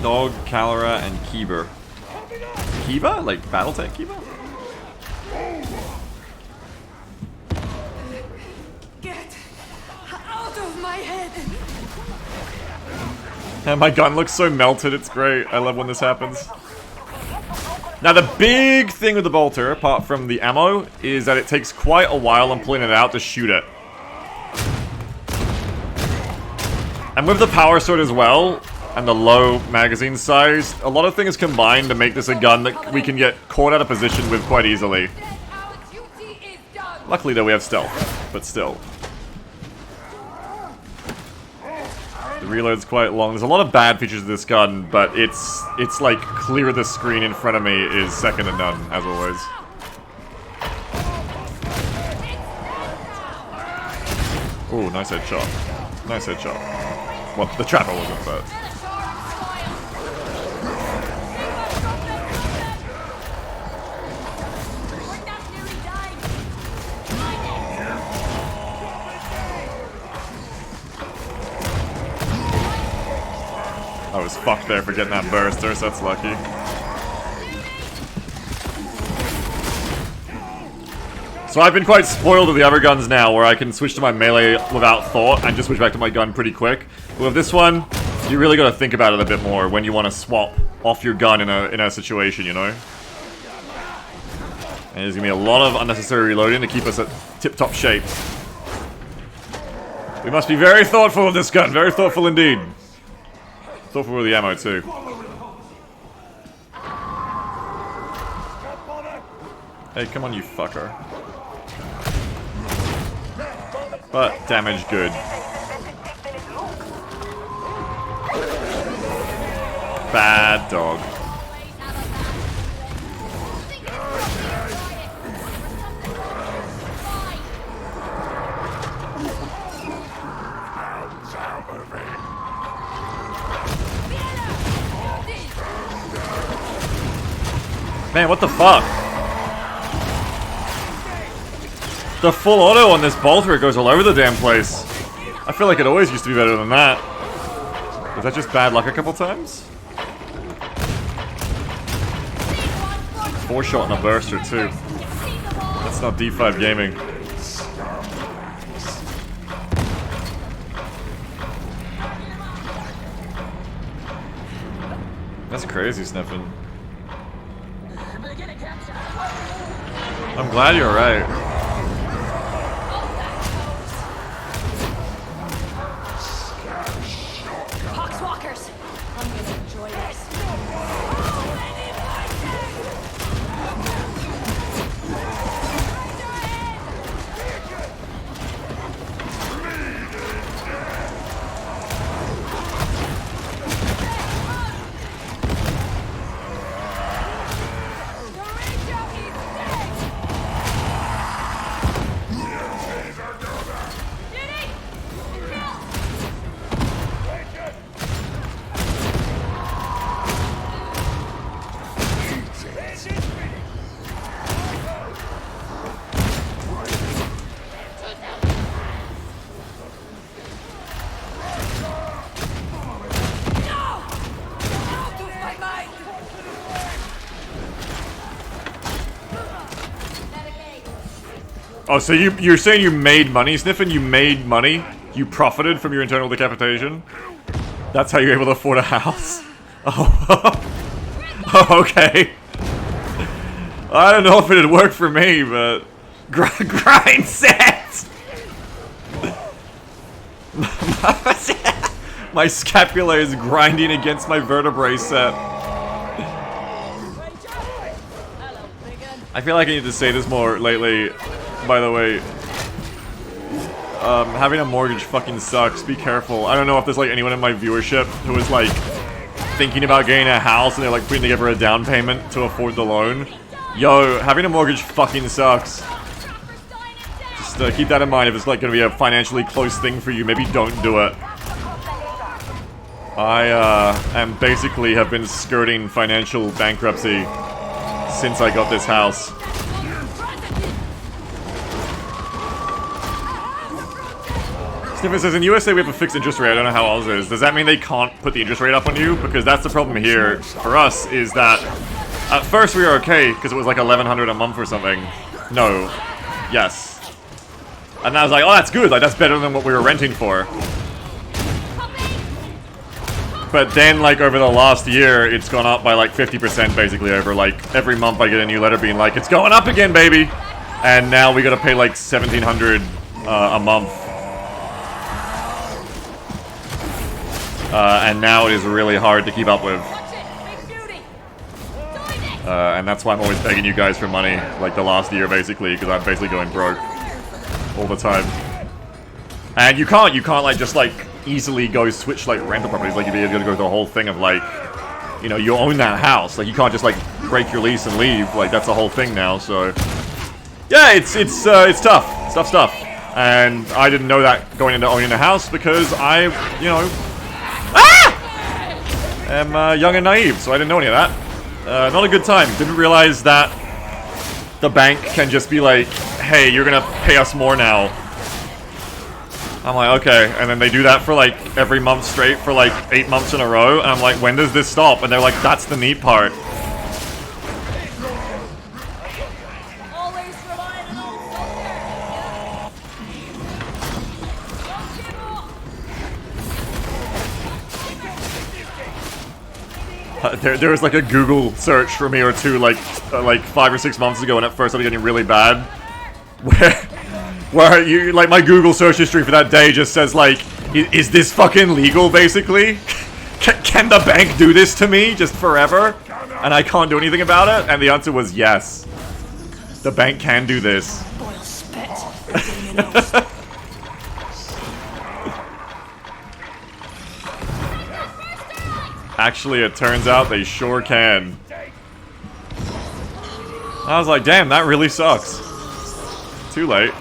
Dog, Calera, and Kiba. Kiba? Like Battletech Kiba? Get out of my head! And my gun looks so melted, it's great. I love when this happens. Now the big thing with the bolter, apart from the ammo, is that it takes quite a while on pulling it out to shoot it. And with the power sword as well, and the low magazine size, a lot of things combine to make this a gun that we can get caught out of position with quite easily. Luckily though we have stealth, but still. The reload's quite long. There's a lot of bad features of this gun, but it's like clear the screen in front of me is second to none, as always. Ooh, nice headshot. Nice headshot. Well, the trapper wasn't, but... I was fucked there for getting that burster, so that's lucky. So I've been quite spoiled with the other guns now, where I can switch to my melee without thought and just switch back to my gun pretty quick. But with this one, you really gotta think about it a bit more when you want to swap off your gun in a situation, you know? And there's gonna be a lot of unnecessary reloading to keep us at tip-top shape. We must be very thoughtful with this gun, very thoughtful indeed. Thoughtful with the ammo too. Hey, come on, you fucker. But damage good. Bad dog. Man, what the fuck? The full auto on this bolter goes all over the damn place. I feel like it always used to be better than that. Was that just bad luck a couple times? 4-shot and a burster too. That's not D5 gaming. That's crazy, Sniffin. I'm glad you're right. Poxwalkers! I'm gonna enjoy this. Oh, so you're saying you made money, Sniffin? You made money? You profited from your internal decapitation? That's how you're able to afford a house? Oh, oh okay. I don't know if it'd work for me, but... Grind set! My scapula is grinding against my vertebrae set. I feel like I need to say this more lately. By the way, having a mortgage fucking sucks. Be careful. I don't know if there's like anyone in my viewership who is like thinking about getting a house and they're like putting together a down payment to afford the loan. Yo, having a mortgage fucking sucks. Just keep that in mind if it's like gonna be a financially close thing for you. Maybe don't do it. I am basically have been skirting financial bankruptcy since I got this house. Sniffin says, in USA we have a fixed interest rate. I don't know how ours is. Does that mean they can't put the interest rate up on you? Because that's the problem here for us, is that at first we were okay, because it was like $1,100 a month or something. No. Yes. And I was like, oh, that's good. Like, that's better than what we were renting for. But then, like, over the last year, it's gone up by like 50% basically over, like, every month I get a new letter being like, it's going up again, baby! And now we gotta pay like $1,700 a month. And now it is really hard to keep up with. And that's why I'm always begging you guys for money, like the last year basically, because I'm basically going broke all the time. And you can't like just like easily go switch like rental properties, like you gotta go through the whole thing of like, you know, you own that house, like you can't just like break your lease and leave, like that's the whole thing now, so. Yeah, it's tough. It's tough. And I didn't know that going into owning a house because I, you know, am young and naive, so I didn't know any of that. Not a good time. Didn't realize that the bank can just be like, hey, you're gonna pay us more now. I'm like, okay. And then they do that for like every month straight for like 8 months in a row. And I'm like, when does this stop? And they're like, that's the neat part. There was like a Google search for me or two like 5 or 6 months ago, and at first I was getting really bad. Where you like my Google search history for that day just says like, is this fucking legal basically? Can the bank do this to me just forever? And I can't do anything about it? And the answer was yes. The bank can do this. Actually, it turns out they sure can. I was like, damn, that really sucks. Too late.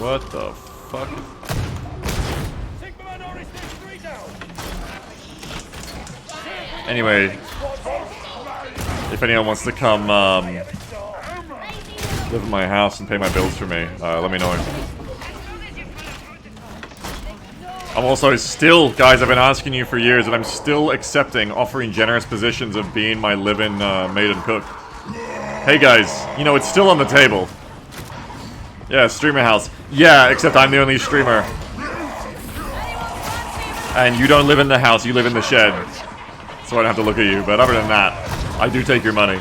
What the fuck? Anyway. If anyone wants to come, live in my house and pay my bills for me, let me know. I'm also still, guys, I've been asking you for years, and I'm still offering generous positions of being my live-in maid and cook. Hey guys, you know, it's still on the table. Yeah, streamer house. Yeah, except I'm the only streamer. And you don't live in the house, you live in the shed. So I don't have to look at you, but other than that, I do take your money.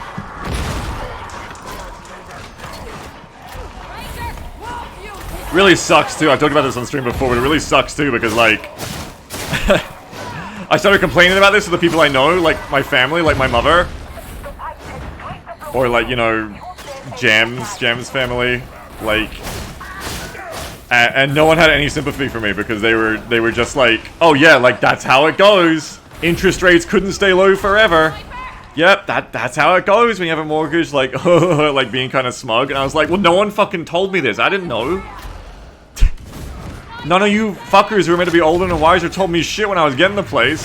Really sucks too. I've talked about this on stream before, but it really sucks too because like I started complaining about this to the people I know, like my family, like my mother, or like, you know, Jam's family, like, and no one had any sympathy for me because they were just like, oh yeah, like that's how it goes. Interest rates couldn't stay low forever. Yep, that's how it goes when you have a mortgage, like, like being kind of smug. And I was like, well, no one fucking told me this. I didn't know. None of you fuckers who were meant to be older and wiser told me shit when I was getting the place.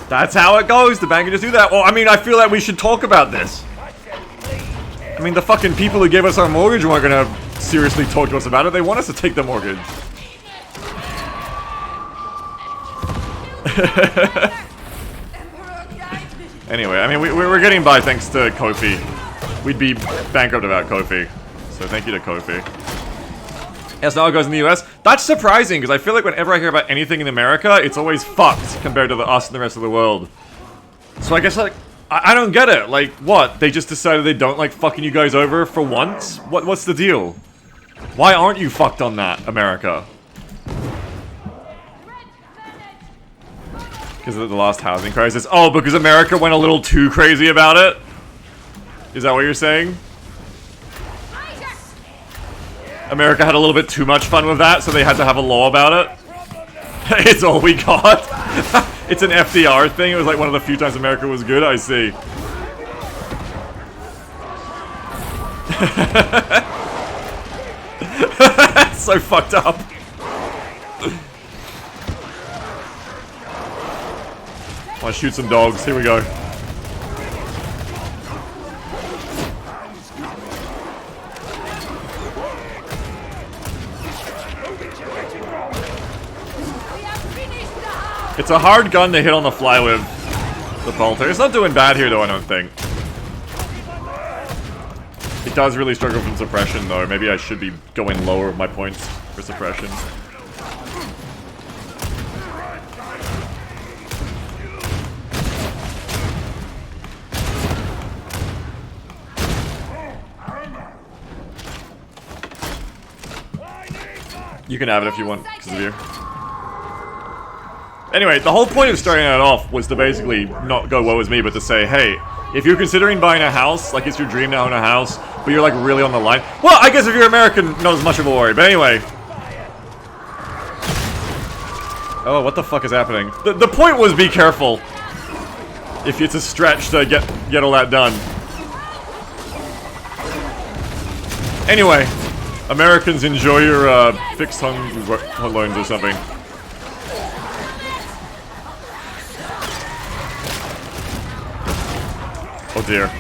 That's how it goes. The bank can just do that. Well, I mean, I feel like we should talk about this. I mean, the fucking people who gave us our mortgage weren't gonna seriously talk to us about it. They want us to take the mortgage. Anyway, I mean, we're getting by thanks to Kofi. We'd be bankrupt without Kofi. So thank you to Kofi. Yes, now it goes in the US. That's surprising, because I feel like whenever I hear about anything in America, it's always fucked compared to us and the rest of the world. So I guess, like, I don't get it. Like, what? They just decided they don't like fucking you guys over for once? What's the deal? Why aren't you fucked on that, America? Because of the last housing crisis. Oh, because America went a little too crazy about it? Is that what you're saying? America had a little bit too much fun with that, so they had to have a law about it? It's all we got? It's an FDR thing? It was like one of the few times America was good? I see. So fucked up. Let's shoot some dogs. Here we go. It's a hard gun to hit on the fly with, the bolter. It's not doing bad here, though, I don't think. It does really struggle from suppression, though. Maybe I should be going lower with my points for suppression. You can have it if you want, because of you. Anyway, the whole point of starting that off was to basically not go woe is me, but to say, hey, if you're considering buying a house, like it's your dream to own a house, but you're like really on the line. Well, I guess if you're American, not as much of a worry, but anyway. Oh, what the fuck is happening? The point was be careful. If it's a stretch to get all that done. Anyway, Americans, enjoy your fixed home loans or something. Oh dear.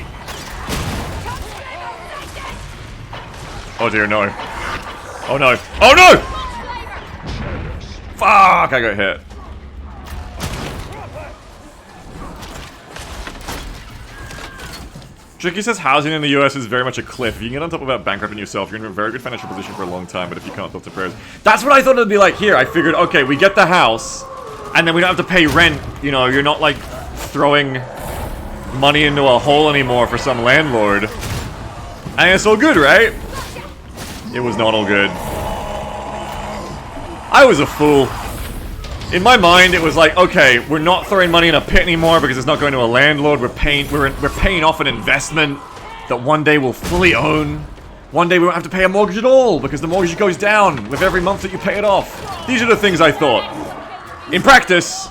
Oh dear, no. Oh no. Oh no! Fuck, I got hit. Tricky says housing in the US is very much a cliff. If you can get on top without bankrupting yourself, you're in a very good financial position for a long time, but if you can't, thoughts and prayers. That's what I thought it would be like here. I figured, okay, we get the house, and then we don't have to pay rent. You know, you're not like throwing money into a hole anymore for some landlord. And it's all good, right? It was not all good. I was a fool. In my mind, it was like, okay, we're not throwing money in a pit anymore because it's not going to a landlord. We're paying off an investment that one day we'll fully own. One day we won't have to pay a mortgage at all because the mortgage goes down with every month that you pay it off. These are the things I thought. In practice,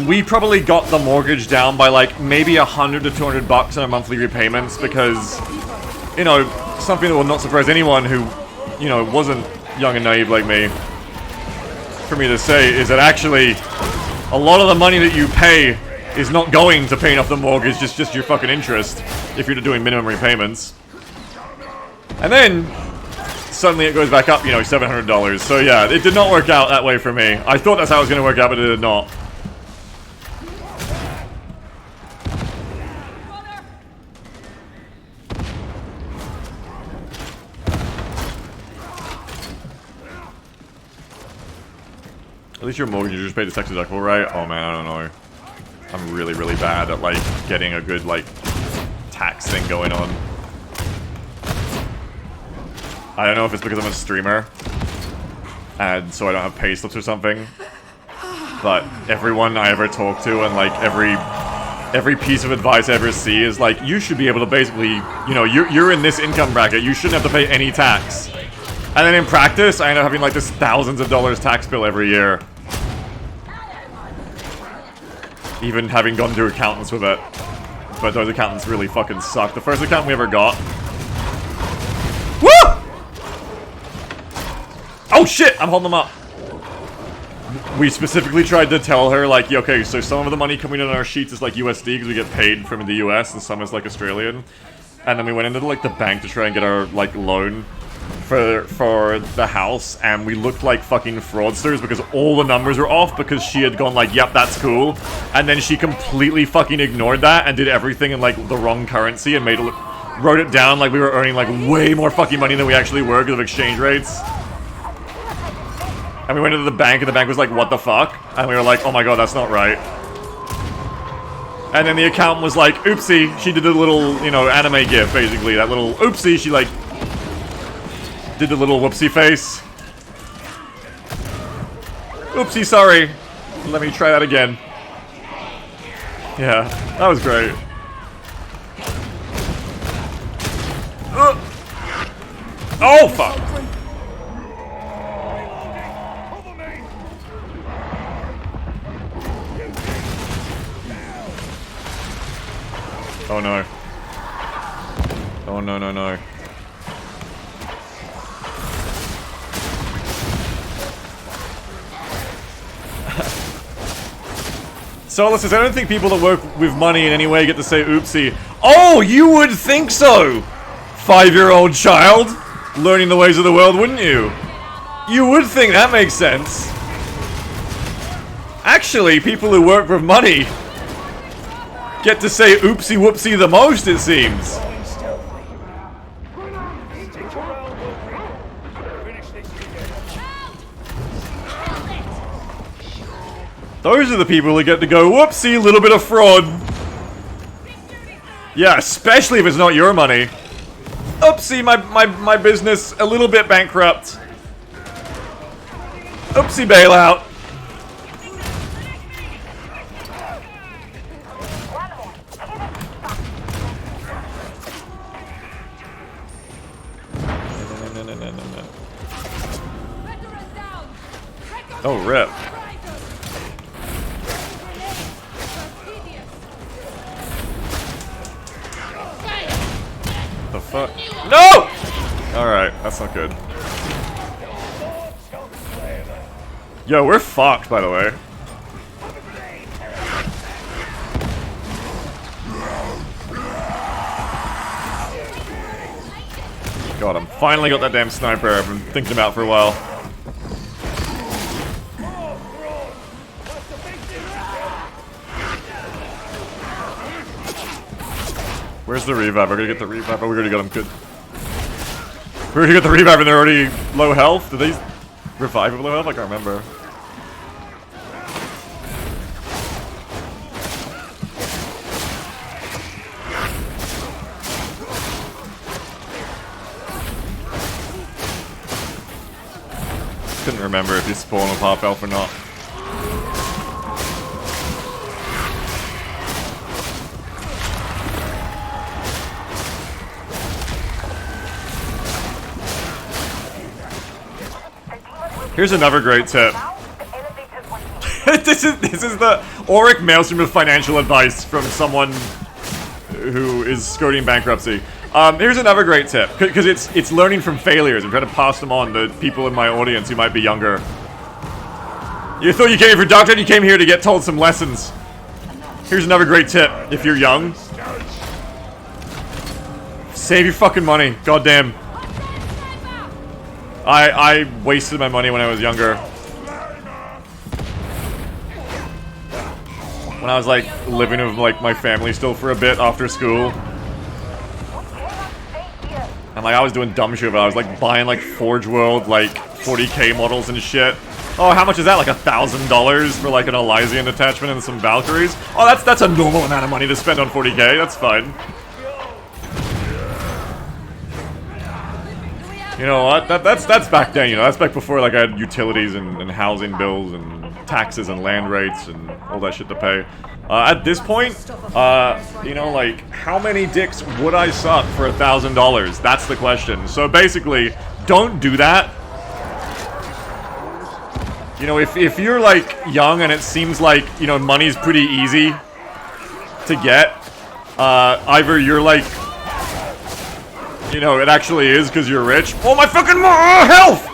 we probably got the mortgage down by like maybe $100 to $200 on our monthly repayments because, you know, something that will not surprise anyone who, you know, wasn't young and naive like me, for me to say, is that actually a lot of the money that you pay is not going to paying off the mortgage, just your fucking interest if you're doing minimum repayments. And then suddenly it goes back up, you know, $700. So yeah, it did not work out that way for me. I thought that's how it was going to work out, but it did not. At least your mortgage, you just paid the tax deductible, right? Oh man, I don't know. I'm really, really bad at, like, getting a good, like, tax thing going on. I don't know if it's because I'm a streamer, and so I don't have pay slips or something. But everyone I ever talk to, and, like, every piece of advice I ever see is, like, you should be able to basically, you know, you're in this income bracket, you shouldn't have to pay any tax. And then in practice, I end up having, like, this thousands of dollars tax bill every year. Even having gone to accountants with it. But those accountants really fucking suck. The first accountant we ever got... Woo! Oh shit! I'm holding them up. We specifically tried to tell her, like, yeah, okay, so some of the money coming in on our sheets is like USD because we get paid from the US, and some is like Australian. And then we went into like the bank to try and get our like loan for the house, and we looked like fucking fraudsters because all the numbers were off because she had gone like, yep, that's cool, and then she completely fucking ignored that and did everything in like the wrong currency and wrote it down like we were earning like way more fucking money than we actually were because of exchange rates. And we went into the bank and the bank was like, what the fuck? And we were like, oh my god, that's not right. And then the accountant was like, oopsie, she did a little, you know, anime gif basically, that little oopsie, she like did the little whoopsie face. Oopsie, sorry. Let me try that again. Yeah, that was great. Oh, fuck. Oh, no. Oh, no, no, no. Solar says, I don't think people that work with money in any way get to say oopsie. Oh, you would think so! 5-year-old child learning the ways of the world, wouldn't you? You would think that makes sense. Actually, people who work with money get to say oopsie whoopsie the most, it seems. Those are the people who get to go, whoopsie, little bit of fraud. Yeah, especially if it's not your money. Oopsie, my business a little bit bankrupt. Oopsie bailout. Oh, rip. The fuck? No! Alright, that's not good. Yo, we're fucked, by the way. God, I'm finally got that damn sniper I've been thinking about for a while. Where's the revive? We're gonna get the revive. Oh, we're gonna get him good. We're gonna get the revive and they're already low health? Did they revive with low health? I can't remember. Couldn't remember if you spawn with half health or not. Here's another great tip. this is the Auric maelstrom of financial advice from someone who is skirting bankruptcy. Here's another great tip, because it's learning from failures. I'm trying to pass them on to people in my audience who might be younger. You thought you came here for Darktide, you came here to get told some lessons. Here's another great tip if you're young. Save your fucking money, goddamn. I wasted my money when I was younger. When I was like living with like my family still for a bit after school. And like I was doing dumb shit, but I was like buying like Forge World like 40k models and shit. Oh, how much is that? Like $1,000 for like an Elysian attachment and some Valkyries? Oh, that's a normal amount of money to spend on 40k. That's fine. You know what? That's back then. You know, that's back before like I had utilities and housing bills and taxes and land rates and all that shit to pay. At this point, you know, like how many dicks would I suck for $1,000? That's the question. So basically, don't do that. You know, if you're like young and it seems like, you know, money's pretty easy to get, either you're like, you know, it actually is because you're rich. Oh, my fucking health!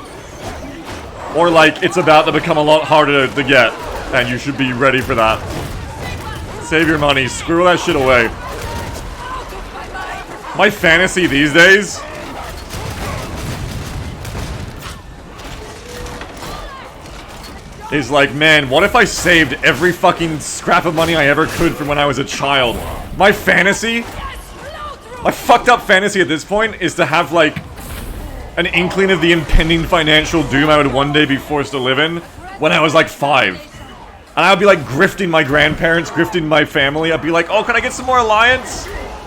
Or like, it's about to become a lot harder to get, and you should be ready for that. Save your money, squirrel that shit away. My fantasy these days is like, man, what if I saved every fucking scrap of money I ever could from when I was a child? My fantasy, my fucked up fantasy at this point is to have like an inkling of the impending financial doom I would one day be forced to live in when I was like 5. And I would be like grifting my grandparents, grifting my family. I'd be like, oh, can I get some more alliance?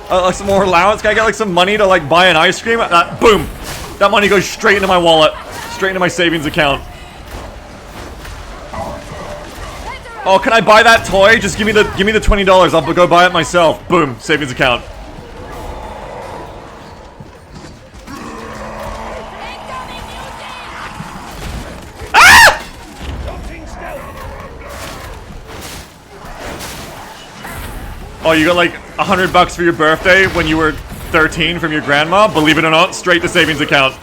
Like some more allowance? Can I get like some money to like buy an ice cream? Boom! That money goes straight into my wallet, straight into my savings account. Oh, can I buy that toy? Just give me the $20. I'll go buy it myself. Boom, savings account. Ah! Oh, you got like $100 for your birthday when you were 13 from your grandma? Believe it or not, straight to savings account.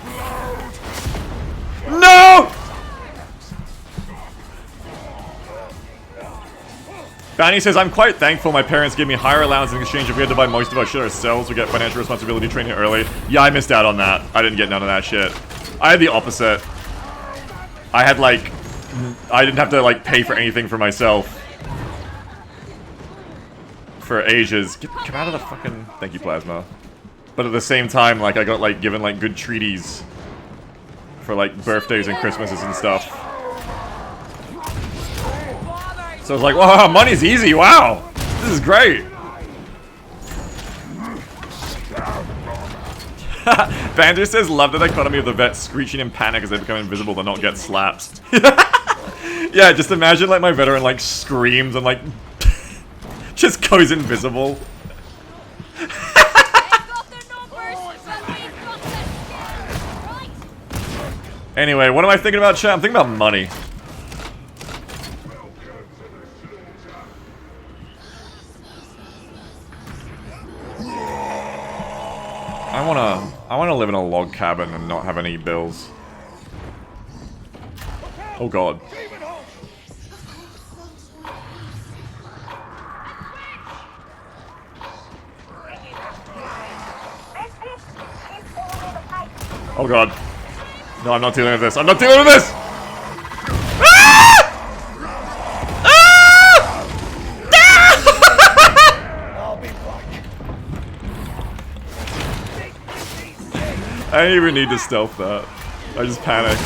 No! Banny says, I'm quite thankful my parents gave me higher allowance in exchange if we had to buy most of our shit ourselves. We get financial responsibility training early. Yeah, I missed out on that. I didn't get none of that shit. I had the opposite. I had like... I didn't have to like pay for anything for myself. For ages. Come out of the fucking... Thank you, Plasma. But at the same time, like, I got like given like good treaties. For like birthdays and Christmases and stuff. So I was like, wow, money's easy, wow! This is great! Bander says, love the dichotomy of the vets screeching in panic as they become invisible to not get slapped. Yeah, just imagine like my veteran like screams and like just goes invisible. Anyway, what am I thinking about, chat? I'm thinking about money. I wanna live in a log cabin and not have any bills. Oh god. Oh god. No, I'm not dealing with this. I'm not dealing with this! I didn't even need to stealth that. I just panicked.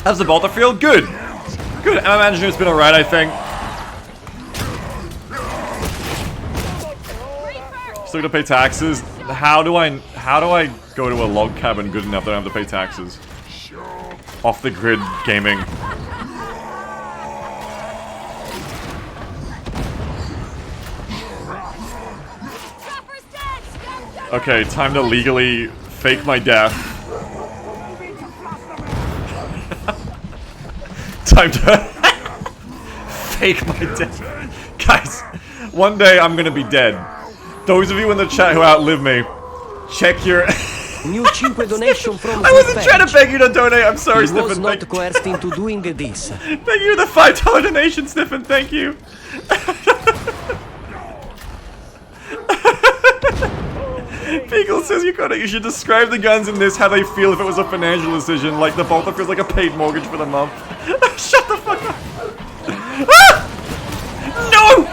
How's the Bolter feel? Good! Good, Emma Management's been alright, I think. Still gonna pay taxes. How do I go to a log cabin good enough that I don't have to pay taxes? Off the grid gaming. Okay, time to legally fake my death. Time to fake my death. Guys, one day I'm gonna be dead. Those of you in the chat who outlive me, check your... New 5 donation from I wasn't trying to beg you to donate, I'm sorry, Sniffin. was not coerced into doing this. Thank you for the $5 donation, Sniffin, thank you. Beagle says you should describe the guns in this how they feel if it was a financial decision, like the Bolter feels like a paid mortgage for the month. Shut the fuck up! Ah! No!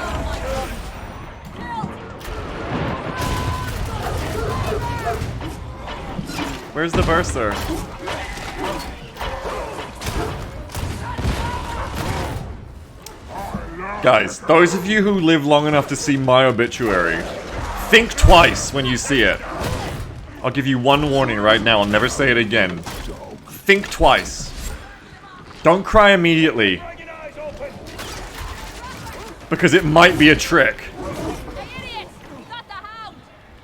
Where's the burster? Guys, those of you who live long enough to see my obituary, think twice when you see it. I'll give you one warning right now, I'll never say it again. Think twice. Don't cry immediately. Because it might be a trick.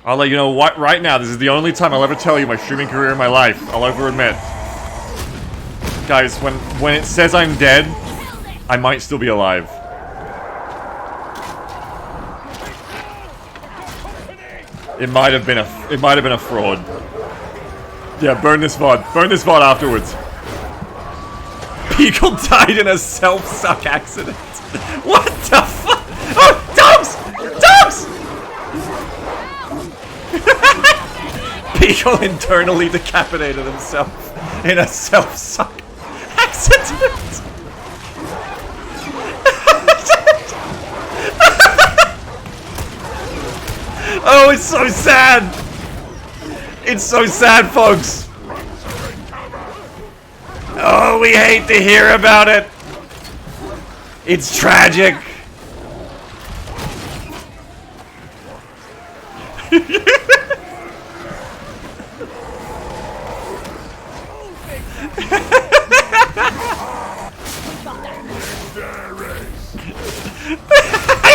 I'll let you know what right now, this is the only time I'll ever tell you my streaming career in my life. I'll ever admit. Guys, when it says I'm dead, I might still be alive. It might have been a fraud. Yeah, burn this VOD. Burn this VOD afterwards. Beagle died in a self-suck accident. What the fuck? Oh, dogs! Dogs! Beagle internally decapitated himself in a self-suck accident. Oh, it's so sad! It's so sad, folks! Oh, we hate to hear about it! It's tragic!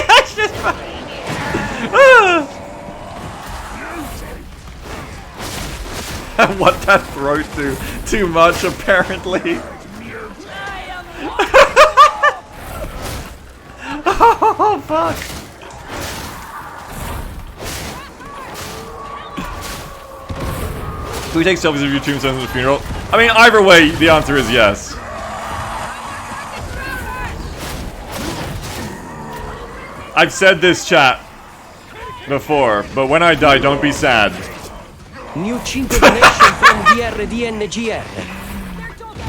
That's just what that throat do? Too much, apparently. Oh, fuck. Do we take selfies of your tombstones at the funeral? I mean, either way, the answer is yes. I've said this, chat, before, but when I die, don't be sad. New 5 donation from DRDNGR.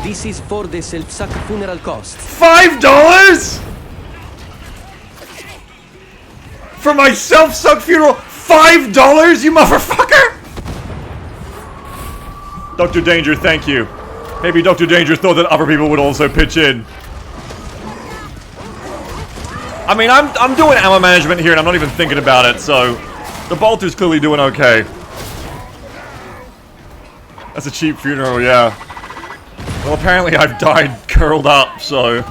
This is for the self-suck funeral costs. $5? For my self-suck funeral? $5, you motherfucker? Dr. Danger, thank you. Maybe Dr. Danger thought that other people would also pitch in. I mean, I'm doing ammo management here and I'm not even thinking about it, so the bolter's clearly doing okay. That's a cheap funeral, yeah. Well, apparently I've died curled up, so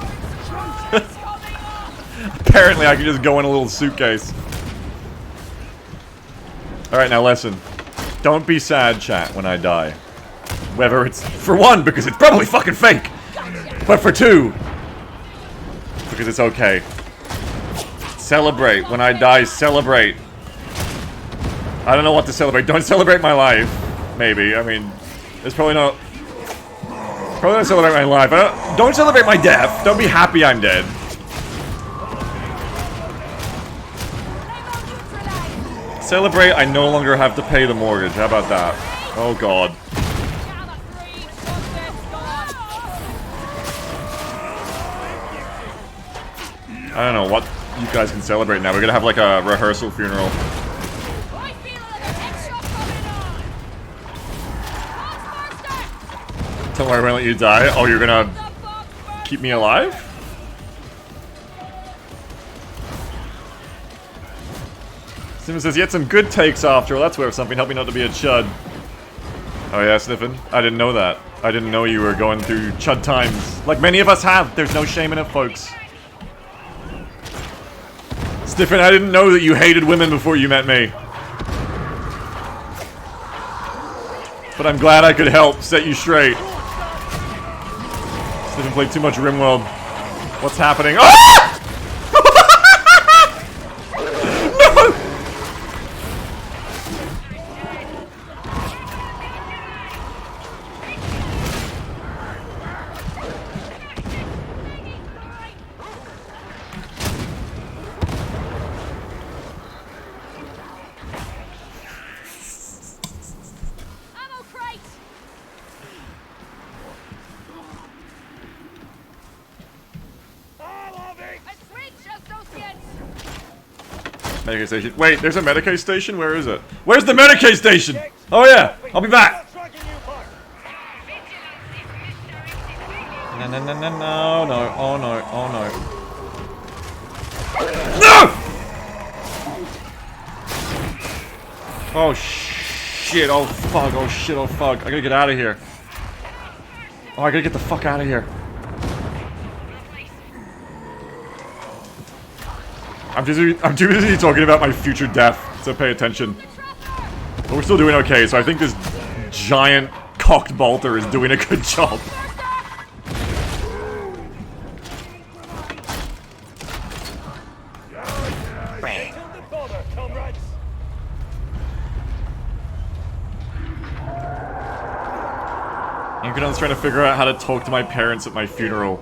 apparently I can just go in a little suitcase. Alright, now listen. Don't be sad, chat, when I die. Whether it's, for one, because it's probably fucking fake, but for two, because it's okay. Celebrate. When I die, celebrate. I don't know what to celebrate. Don't celebrate my life. Maybe. I mean, there's probably no... Probably don't celebrate my life. Don't celebrate my death. Don't be happy I'm dead. Celebrate, I no longer have to pay the mortgage. How about that? Oh, God. I don't know what you guys can celebrate now. We're gonna have like a rehearsal funeral. Don't worry, we're gonna let you die. Oh, you're gonna keep me alive? Simon says, you had some good takes after all. That's worth something. Help me not to be a chud. Oh yeah, Sniffin. I didn't know that. I didn't know you were going through chud times. Like many of us have. There's no shame in it, folks. Sniffin, I didn't know that you hated women before you met me. But I'm glad I could help set you straight. Sniffin played too much RimWorld. What's happening? Ah! No! Medicaid station. Wait, there's a Medicaid station? Where is it? Where's the Medicaid station? Oh yeah, I'll be back. No, no, no, no, no, no, oh no, oh no. No! Oh shit, oh fuck, oh shit, oh fuck. I gotta get out of here. Oh, I gotta get the fuck out of here. I'm too busy talking about my future death to pay attention. But we're still doing okay, so I think this giant cocked bolter is doing a good job. Incanon's trying to figure out how to talk to my parents at my funeral.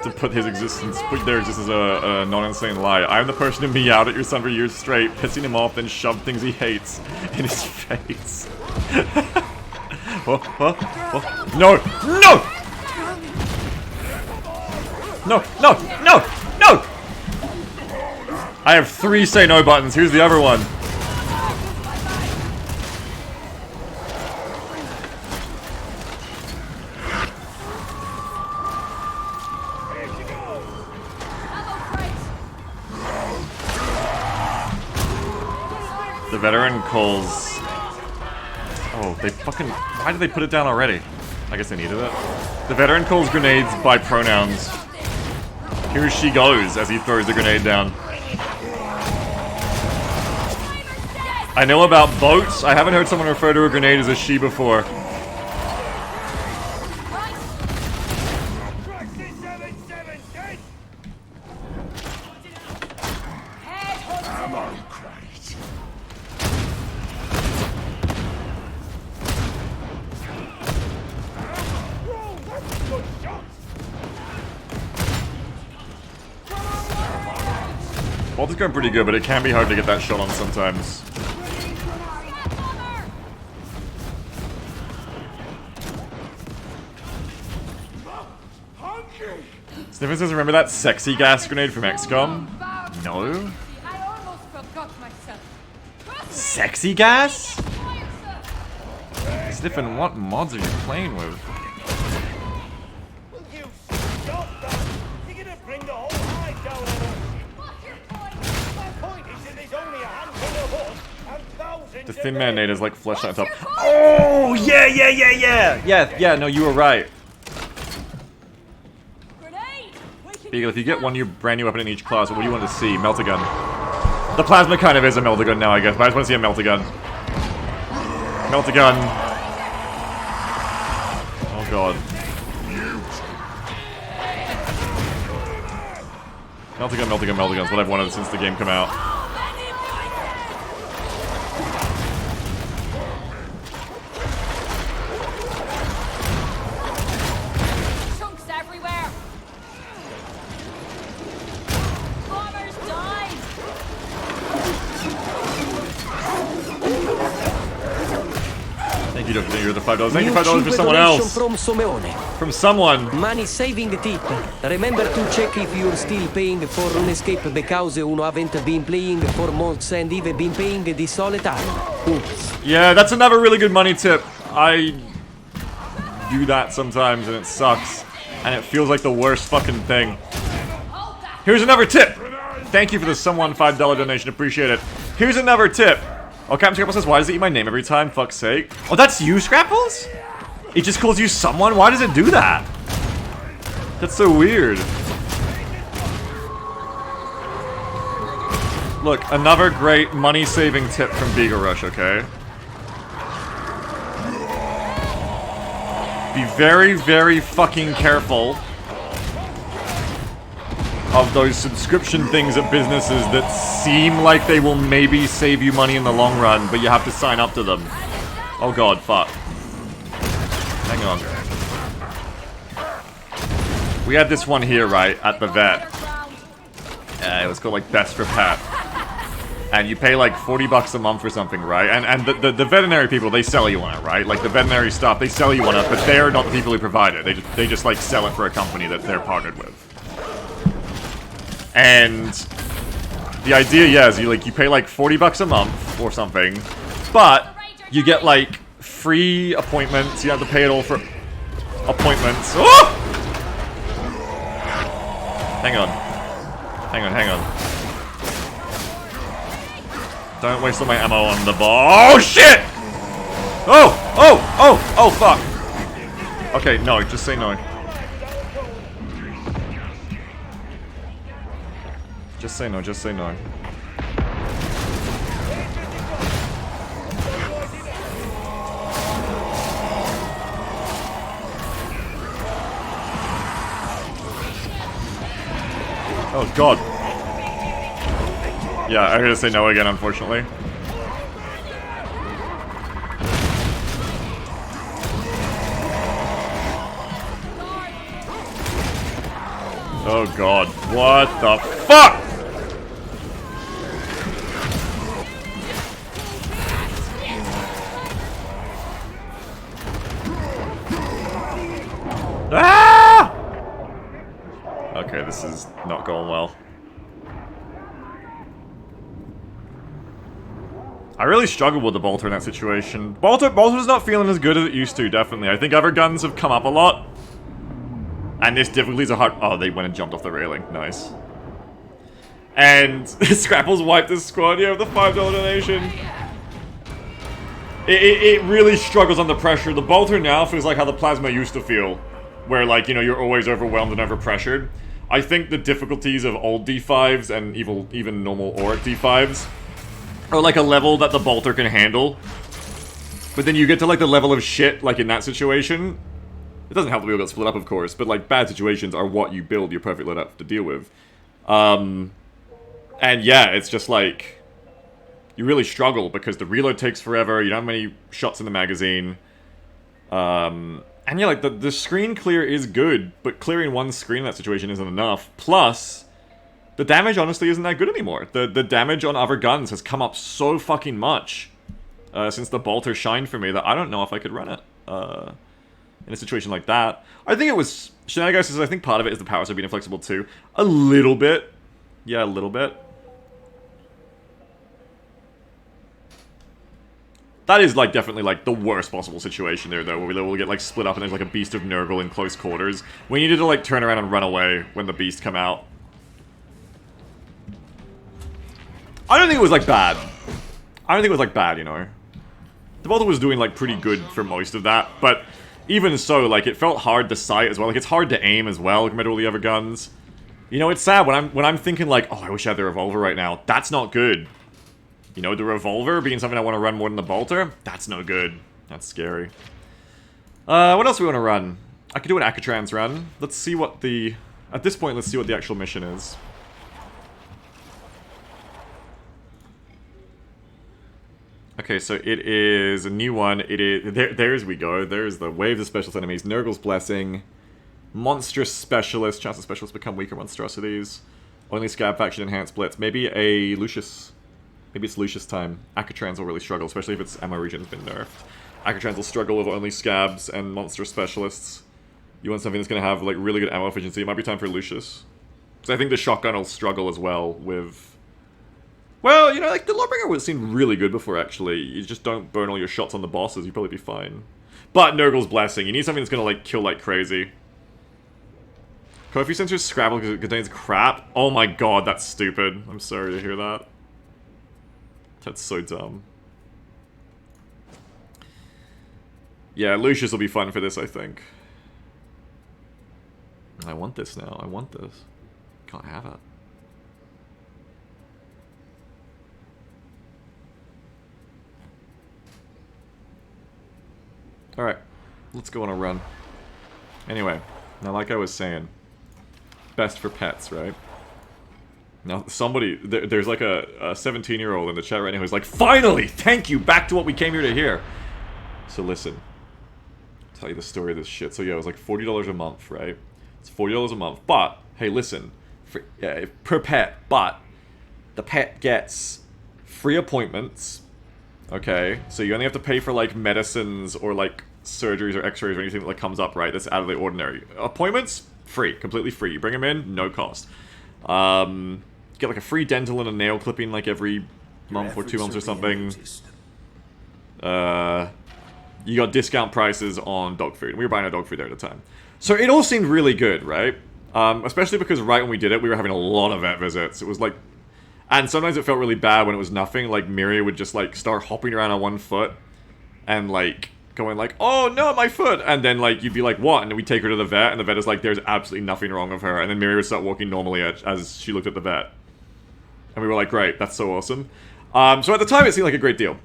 To put their existence as a non-insane lie. I'm the person who meowed at your son for years straight, pissing him off, then shoved things he hates in his face. Oh, oh, oh. No! No! No! No! No! No! I have 3 say no buttons. Here's the other one. The veteran calls... Oh, they fucking... Why did they put it down already? I guess they needed it. The veteran calls grenades by pronouns. Here she goes as he throws the grenade down. I know about boats. I haven't heard someone refer to a grenade as a she before. Bolter's going pretty good, but it can be hard to get that shot on sometimes. Sniffin says, remember that sexy gas grenade from XCOM? No. I almost forgot myself. Sexy gas? Sniffin, what mods are you playing with? Will you stop that? You're gonna bring the whole hide down on us. What's your point? My point is that there's only a handful of us and thousands The of Thin them. Man Nade is like flesh on top. What's your point? Oh, yeah, no, you were right. Grenade! We can Beagle, if you get one new brand new weapon in each class, what do you want to see? Melt-A-Gun. The plasma kind of is a Melt-A-Gun now, I guess, but I just want to see a Melt-A-Gun. Melt-A-Gun. Oh god. Melt-A-Gun, Melt-A-Gun, Melt-A-Gun is what I've wanted since the game came out. chunks everywhere. Bombers die. Thank you, Dr. You're the $5. Thank you, New $5 for cheap someone donation else. From Someone. From someone. Money saving tip. Remember to check if you're still paying for RuneScape because you haven't been playing for months and even been paying this all the time. Oops. Yeah, that's another really good money tip. I do that sometimes and it sucks. And it feels like the worst fucking thing. Here's another tip. Thank you for the someone $5 donation. Appreciate it. Here's another tip. Oh, Captain Scrapples says, why does it eat my name every time? Fuck's sake. Oh, that's you, Scrapples? It just calls you someone? Why does it do that? That's so weird. Look, another great money-saving tip from Beagle Rush, okay? Be very, very fucking careful of those subscription things at businesses that seem like they will maybe save you money in the long run, but you have to sign up to them. Oh god, fuck. Hang on. We had this one here, right, at the vet. It was called like Best for Pet. And you pay like 40 bucks a month or something, right? And the veterinary people, they sell you on it, right? Like the veterinary stuff, they sell you on it, but they're not the people who provide it. They just like sell it for a company that they're partnered with. And the idea, yeah, is you pay like 40 bucks a month or something, but you get like free appointments. You have to pay it all for appointments. Oh! Hang on. Don't waste all my ammo on the ball. Oh shit! Oh fuck. Okay, no, just say no. Just say no, just say no. Oh god. Yeah, I'm gonna say no again, unfortunately. Oh god, what the fuck? Ah! Okay, this is not going well. I really struggled with the bolter in that situation. Bolter's not feeling as good as it used to, definitely. I think other guns have come up a lot. And this difficulty's a hard... Oh, they went and jumped off the railing. Nice. And Scrapples wiped his squad, yeah, with the $5 donation. It really struggles under pressure. The bolter now feels like how the plasma used to feel. Where, like, you know, you're always overwhelmed and overpressured. I think the difficulties of old D5s and even normal Auric D5s are like a level that the bolter can handle. But then you get to like the level of shit, like in that situation. It doesn't help that we all got split up, of course, but like bad situations are what you build your perfect loadout to deal with. And yeah, it's just like you really struggle because the reload takes forever, you don't have many shots in the magazine. And yeah, like the screen clear is good, but clearing one screen in that situation isn't enough. Plus, The damage honestly isn't that good anymore. The damage on other guns has come up so fucking much since the bolter shined for me that I don't know if I could run it in a situation like that. I think it was shenanigans. I think part of it is the powers are being inflexible too. A little bit. Yeah, a little bit. That is, like, definitely, like, the worst possible situation there, though, where we'll get, like, split up and there's, like, a beast of Nurgle in close quarters. We needed to, like, turn around and run away when the beast come out. I don't think it was, like, bad. I don't think it was, like, bad, you know. The Bolter was doing, like, pretty good for most of that, but even so, like, it felt hard to sight as well. Like, it's hard to aim as well compared to all the other guns. You know, it's sad when I'm thinking, like, oh, I wish I had the revolver right now. That's not good. You know, the revolver being something I want to run more than the bolter, that's no good. That's scary. What else do we want to run? I could do an Akatrans run. Let's see what the... At this point, let's see what the actual mission is. Okay, so it is a new one. It is... There's we go. There's the Waves of Specialist Enemies. Nurgle's Blessing. Monstrous Specialist. Chance of Specialists become weaker monstrosities. Only Scab Faction Enhanced Blitz. Maybe a Lucius... Maybe it's Lucius time. Akatrans will really struggle, especially if its ammo region has been nerfed. Akatrans will struggle with only Scabs and Monster Specialists. You want something that's going to have, like, really good ammo efficiency. It might be time for Lucius. Because I think the Shotgun will struggle as well with... Well, you know, like, the Lawbringer would seem really good before, actually. You just don't burn all your shots on the bosses, you'd probably be fine. But Nurgle's Blessing. You need something that's going to, like, kill like crazy. Kofi Sensor's Scrabble because it contains crap? Oh my god, that's stupid. I'm sorry to hear that. That's so dumb. Yeah, Lucius will be fun for this, I think. I want this now. I want this. Can't have it. Alright. Let's go on a run. Anyway. Now, like I was saying. Best for pets, right? Now, somebody, there's like a 17-year-old in the chat right now who's like, finally! Thank you! Back to what we came here to hear! So listen. I'll tell you the story of this shit. So yeah, it was like $40 a month, right? It's $40 a month. But, hey, listen. Per pet. But, the pet gets free appointments. Okay? So you only have to pay for, like, medicines or, like, surgeries or x-rays or anything that, like, comes up, right? That's out of the ordinary. Appointments? Free. Completely free. You bring them in, no cost. Get like a free dental and a nail clipping like every month or 2 months or something. You got discount prices on dog food. We were buying our dog food there at the time. So it all seemed really good, right? Especially because right when we did it, we were having a lot of vet visits. It was like... And sometimes it felt really bad when it was nothing. Like, Miria would just, like, start hopping around on one foot. And, like, going like, oh, no, my foot! And then, like, you'd be like, what? And then we'd take her to the vet, and the vet is like, there's absolutely nothing wrong with her. And then Miria would start walking normally as she looked at the vet. And we were like, great, that's so awesome. So at the time, it seemed like a great deal.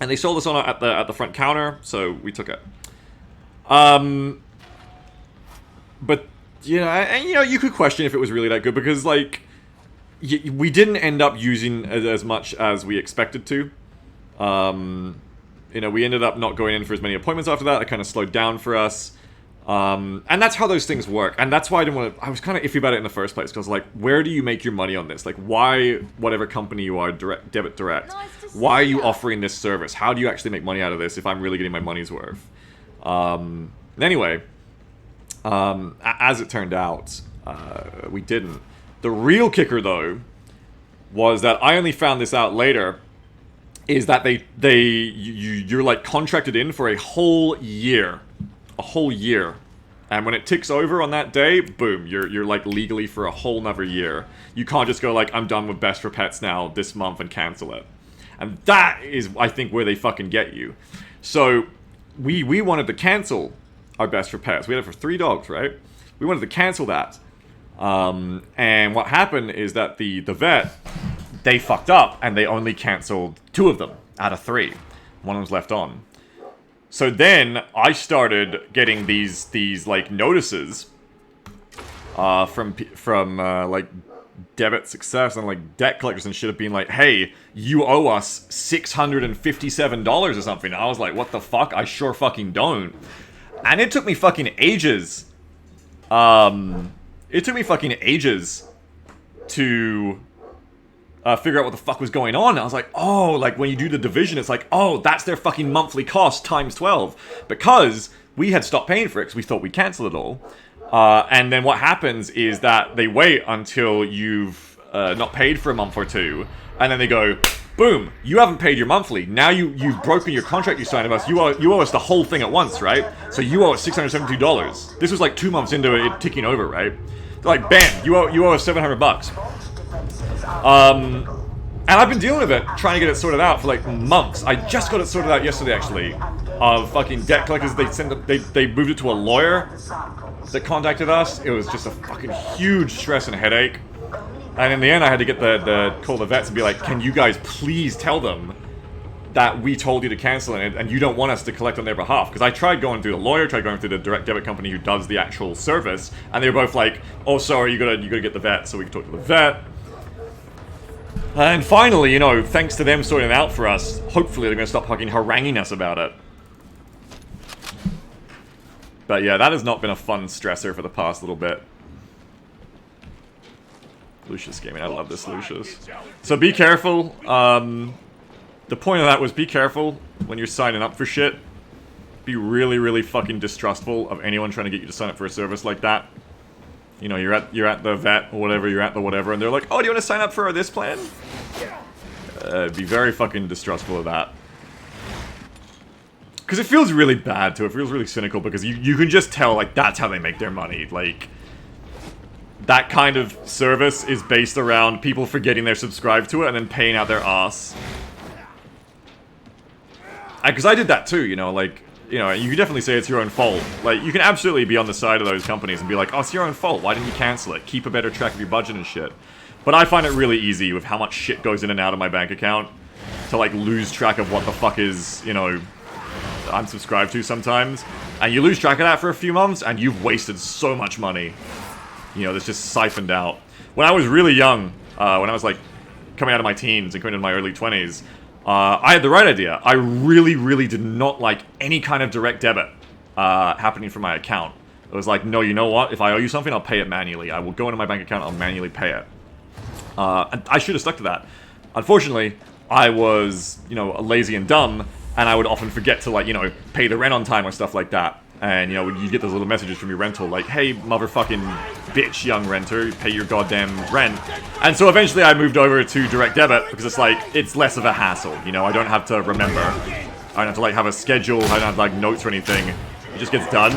And they sold us on at the front counter, so we took it. But, you know, and, you know, you could question if it was really that good, because, like, we didn't end up using as much as we expected to. You know, we ended up not going in for as many appointments after that. It kind of slowed down for us. And that's how those things work. And that's why I didn't want to... I was kind of iffy about it in the first place. Because, like, where do you make your money on this? Like, why, whatever company you are, debit direct, why are you offering this service? How do you actually make money out of this if I'm really getting my money's worth? Anyway, as it turned out, we didn't. The real kicker, though, was that I only found this out later, is that you're, like, contracted in for a whole year. A whole year. And when it ticks over on that day, boom, you're like legally for a whole nother year. You can't just go like, I'm done with Best for Pets now this month and cancel it. And that is, I think, where they fucking get you. So, we wanted to cancel our Best for Pets. We had it for 3 dogs, right? We wanted to cancel that. And what happened is that the vet, they fucked up and they only canceled 2 of them out of 3. One of them's left on. So then I started getting these like notices from like Debit Success and like debt collectors and shit of being like, hey, you owe us $657 or something. I was like, what the fuck? I sure fucking don't. And it took me fucking ages. It took me fucking ages to figure out what the fuck was going on. I was like, oh, like when you do the division, it's like, oh, that's their fucking monthly cost times 12. Because we had stopped paying for it because we thought we'd cancel it all. And then what happens is that they wait until you've not paid for a month or two, and then they go, boom, you haven't paid your monthly. Now you've broken your contract you signed with us. You owe us the whole thing at once, right? So you owe us $672. This was like 2 months into it ticking over, right? They're like, bam, you owe us $700. And I've been dealing with it, trying to get it sorted out for like months. I just got it sorted out yesterday, actually. Fucking debt collectors, they moved it to a lawyer that contacted us. It was just a fucking huge stress and headache. And in the end, I had to get call the vets and be like, can you guys please tell them that we told you to cancel it and you don't want us to collect on their behalf? Because I tried going through the lawyer, tried going through the direct debit company who does the actual service, and they were both like, oh, sorry, you gotta get the vet, so we can talk to the vet. And finally, you know, thanks to them sorting it out for us, hopefully they're gonna stop fucking haranguing us about it. But yeah, that has not been a fun stressor for the past little bit. Lucius Gaming, I love this Lucius. So be careful. The point of that was be careful when you're signing up for shit. Be really, really fucking distrustful of anyone trying to get you to sign up for a service like that. You know, you're at the vet or whatever, you're at the whatever, and they're like, oh, do you want to sign up for this plan? Be very fucking distrustful of that. Because it feels really bad too, it feels really cynical because you can just tell, like, that's how they make their money. Like, that kind of service is based around people forgetting they're subscribed to it and then paying out their ass. Because I did that too, you know, like, you know, you can definitely say it's your own fault. Like, you can absolutely be on the side of those companies and be like, oh, it's your own fault, why didn't you cancel it? Keep a better track of your budget and shit. But I find it really easy with how much shit goes in and out of my bank account to, like, lose track of what the fuck is, you know, I'm subscribed to sometimes. And you lose track of that for a few months and you've wasted so much money. You know, that's just siphoned out. When I was really young, when I was, like, coming out of my teens and coming into my early 20s, I had the right idea. I really, really did not like any kind of direct debit happening from my account. It was like, no, you know what? If I owe you something, I'll pay it manually. I will go into my bank account, I'll manually pay it. And I should have stuck to that. Unfortunately, I was, you know, lazy and dumb, and I would often forget to, like, you know, pay the rent on time or stuff like that. And, you know, you get those little messages from your rental like, hey, motherfucking bitch, young renter, pay your goddamn rent. And so eventually I moved over to direct debit because it's like, it's less of a hassle, you know, I don't have to remember. I don't have to, like, have a schedule, I don't have, like, notes or anything. It just gets done.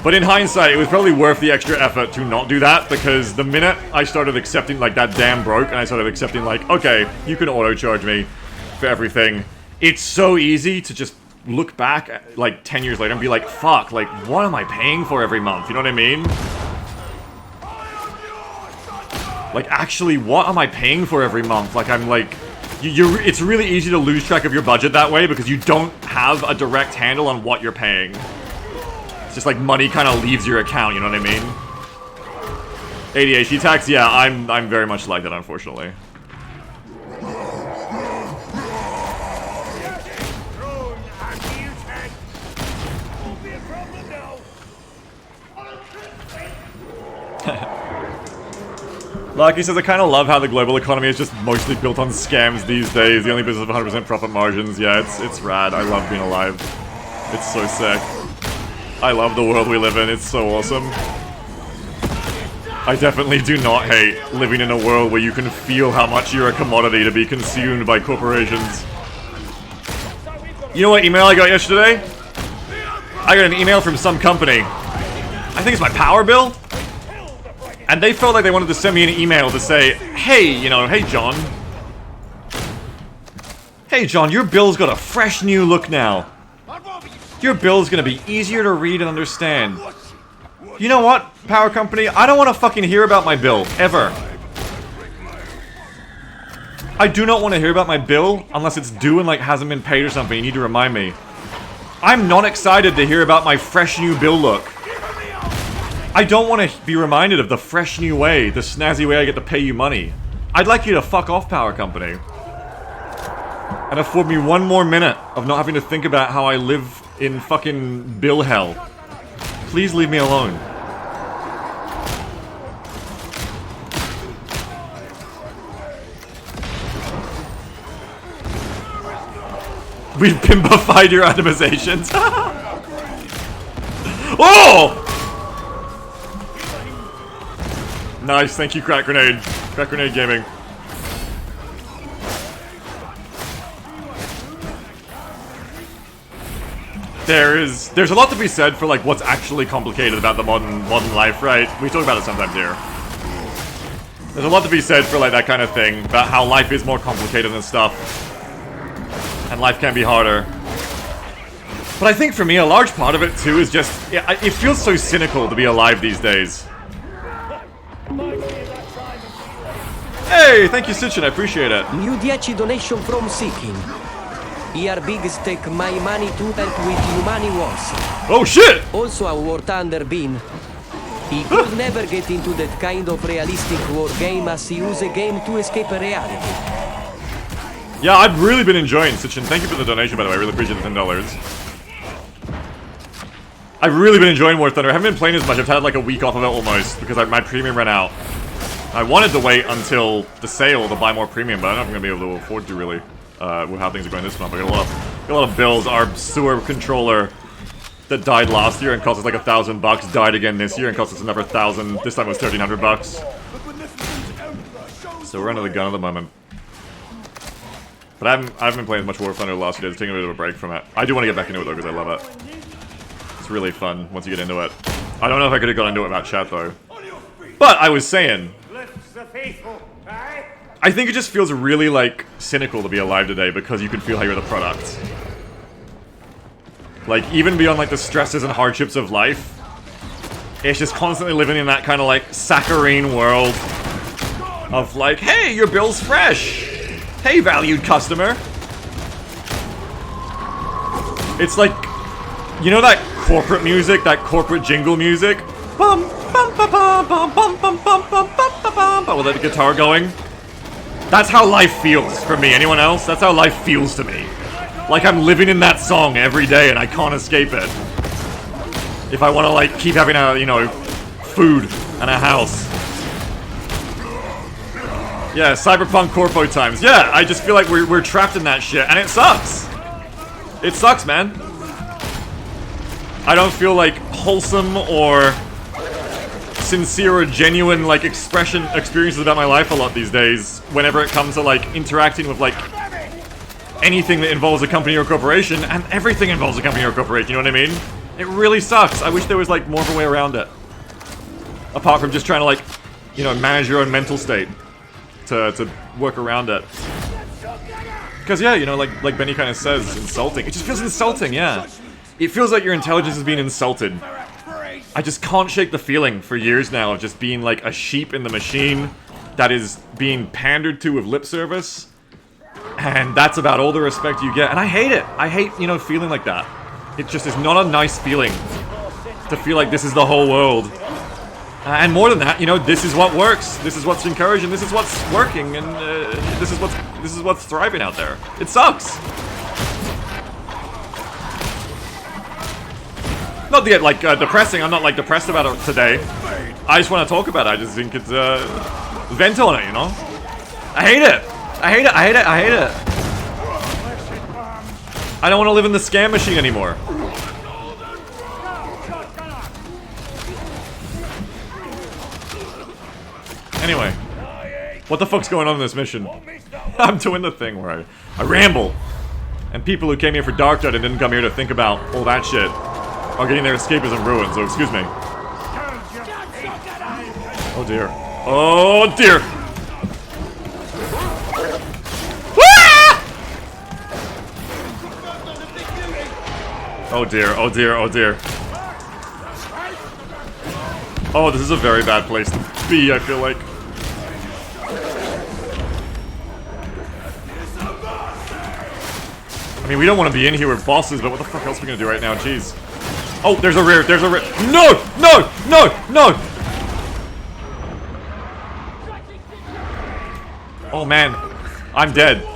But in hindsight, it was probably worth the extra effort to not do that, because the minute I started accepting, like, that damn broke, and I started accepting, like, okay, you can auto-charge me for everything, it's so easy to just look back, like, 10 years later and be like, fuck, like, what am I paying for every month? You know what I mean? Like, actually, what am I paying for every month? Like, I'm like, it's really easy to lose track of your budget that way because you don't have a direct handle on what you're paying. It's just like money kind of leaves your account, you know what I mean? ADHD tax, yeah, I'm very much like that, unfortunately. Lucky says, I kind of love how the global economy is just mostly built on scams these days. The only business of 100% profit margins. Yeah, it's rad. I love being alive. It's so sick. I love the world we live in. It's so awesome. I definitely do not hate living in a world where you can feel how much you're a commodity to be consumed by corporations. You know what email I got yesterday? I got an email from some company. I think it's my power bill. And they felt like they wanted to send me an email to say, hey, you know, hey John. Hey John, your bill's got a fresh new look now. Your bill's gonna be easier to read and understand. You know what, power company? I don't want to fucking hear about my bill, ever. I do not want to hear about my bill unless it's due and, like, hasn't been paid or something. You need to remind me. I'm not excited to hear about my fresh new bill look. I don't want to be reminded of the fresh new way, the snazzy way I get to pay you money. I'd like you to fuck off, power company. And afford me one more minute of not having to think about how I live in fucking bill hell. Please leave me alone. We've pimpified your itemizations. Oh! Nice, thank you, Crack Grenade. Crack Grenade Gaming. There's a lot to be said for like what's actually complicated about the modern life, right? We talk about it sometimes here. There's a lot to be said for like that kind of thing, about how life is more complicated and stuff. And life can be harder. But I think for me, a large part of it too is just, it feels so cynical to be alive these days. Hey, thank you, Sitchin, I appreciate it. New 10 donation from Seeking. Here big stake my money to help with Humani wars. Oh shit! Also a war thunder bean. He could never get into that kind of realistic war game as he use a game to escape reality. Yeah, I've really been enjoying Sitchin. Thank you for the donation, by the way. I really appreciate the $10. I've really been enjoying War Thunder. I haven't been playing as much. I've had like a week off of it almost because my premium ran out. I wanted to wait until the sale to buy more premium, but I don't know if I'm going to be able to afford to really with how things are going this month. I got a lot of bills. Our sewer controller that died last year and cost us like $1,000 died again this year and cost us another 1,000. This time it was $1,300. So we're under the gun at the moment. But I haven't been playing as much War Thunder the last few days, taking a bit of a break from it. I do want to get back into it though, because I love it. It's really fun once you get into it. I don't know if I could have got into it without chat though. But I was saying, I think it just feels really like cynical to be alive today because you can feel how you're the product. Like even beyond like the stresses and hardships of life, it's just constantly living in that kind of like saccharine world of like, hey, your bill's fresh. Hey, valued customer. It's like, you know that corporate music, that corporate jingle music? Bum, bum, bum, bum, bum, bum, bum, bum, bum, bum, bum, with that guitar going. That's how life feels for me. Anyone else? That's how life feels to me. Like I'm living in that song every day and I can't escape it. If I want to like keep having a, you know, food and a house. Yeah, cyberpunk corpo times. Yeah, I just feel like we're trapped in that shit, and it sucks. It sucks, man. I don't feel like wholesome or sincere or genuine like experiences about my life a lot these days. Whenever it comes to like interacting with like anything that involves a company or corporation, and everything involves a company or corporation. You know what I mean? It really sucks. I wish there was like more of a way around it, apart from just trying to like, you know, manage your own mental state. To work around it. Because yeah, you know, like Benny kind of says, insulting. It just feels insulting, yeah. It feels like your intelligence is being insulted. I just can't shake the feeling for years now of just being like a sheep in the machine that is being pandered to with lip service. And that's about all the respect you get. And I hate it. I hate, you know, feeling like that. It just is not a nice feeling to feel like this is the whole world. And more than that, you know, this is what works. This is what's encouraging. This is what's working, and this is what's thriving out there. It sucks. Not to get like depressing. I'm not like depressed about it today. I just want to talk about it. I just think it's vent on it, you know. I hate it. I hate it. I hate it. I hate it. I don't want to live in the scam machine anymore. Anyway, what the fuck's going on in this mission? I'm doing the thing where I ramble. And people who came here for Darktide and didn't come here to think about all that shit are getting their escapism ruined, so excuse me. Oh dear. Oh dear! Oh dear, oh dear, oh dear. Oh, this is a very bad place to be, I feel like. I mean, we don't want to be in here with bosses, but what the fuck else are we gonna do right now? Jeez. Oh, there's a rear, there's a rear. No! No! No! No! Oh man, I'm dead.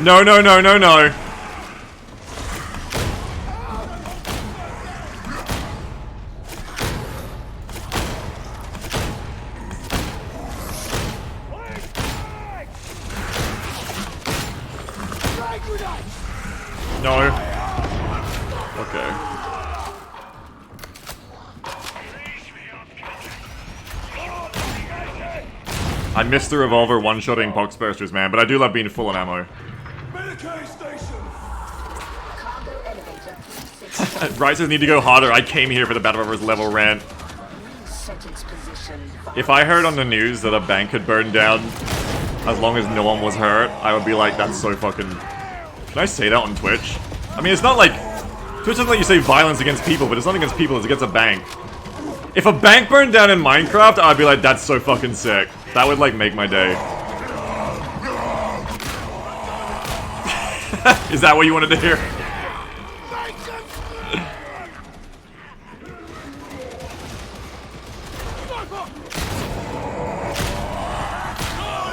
No, no, no, no, no. No. Okay. I missed the revolver one-shotting Poxbursters, man, but I do love being full on ammo. Right says need to go harder. I came here for the Battle Rovers level rant. If I heard on the news that a bank had burned down as long as no one was hurt, I would be like, that's so fucking... Can I say that on Twitch? I mean, it's not like... Twitch doesn't let you say violence against people, but it's not against people, it's against a bank. If a bank burned down in Minecraft, I'd be like, that's so fucking sick. That would, like, make my day. Is that what you wanted to hear?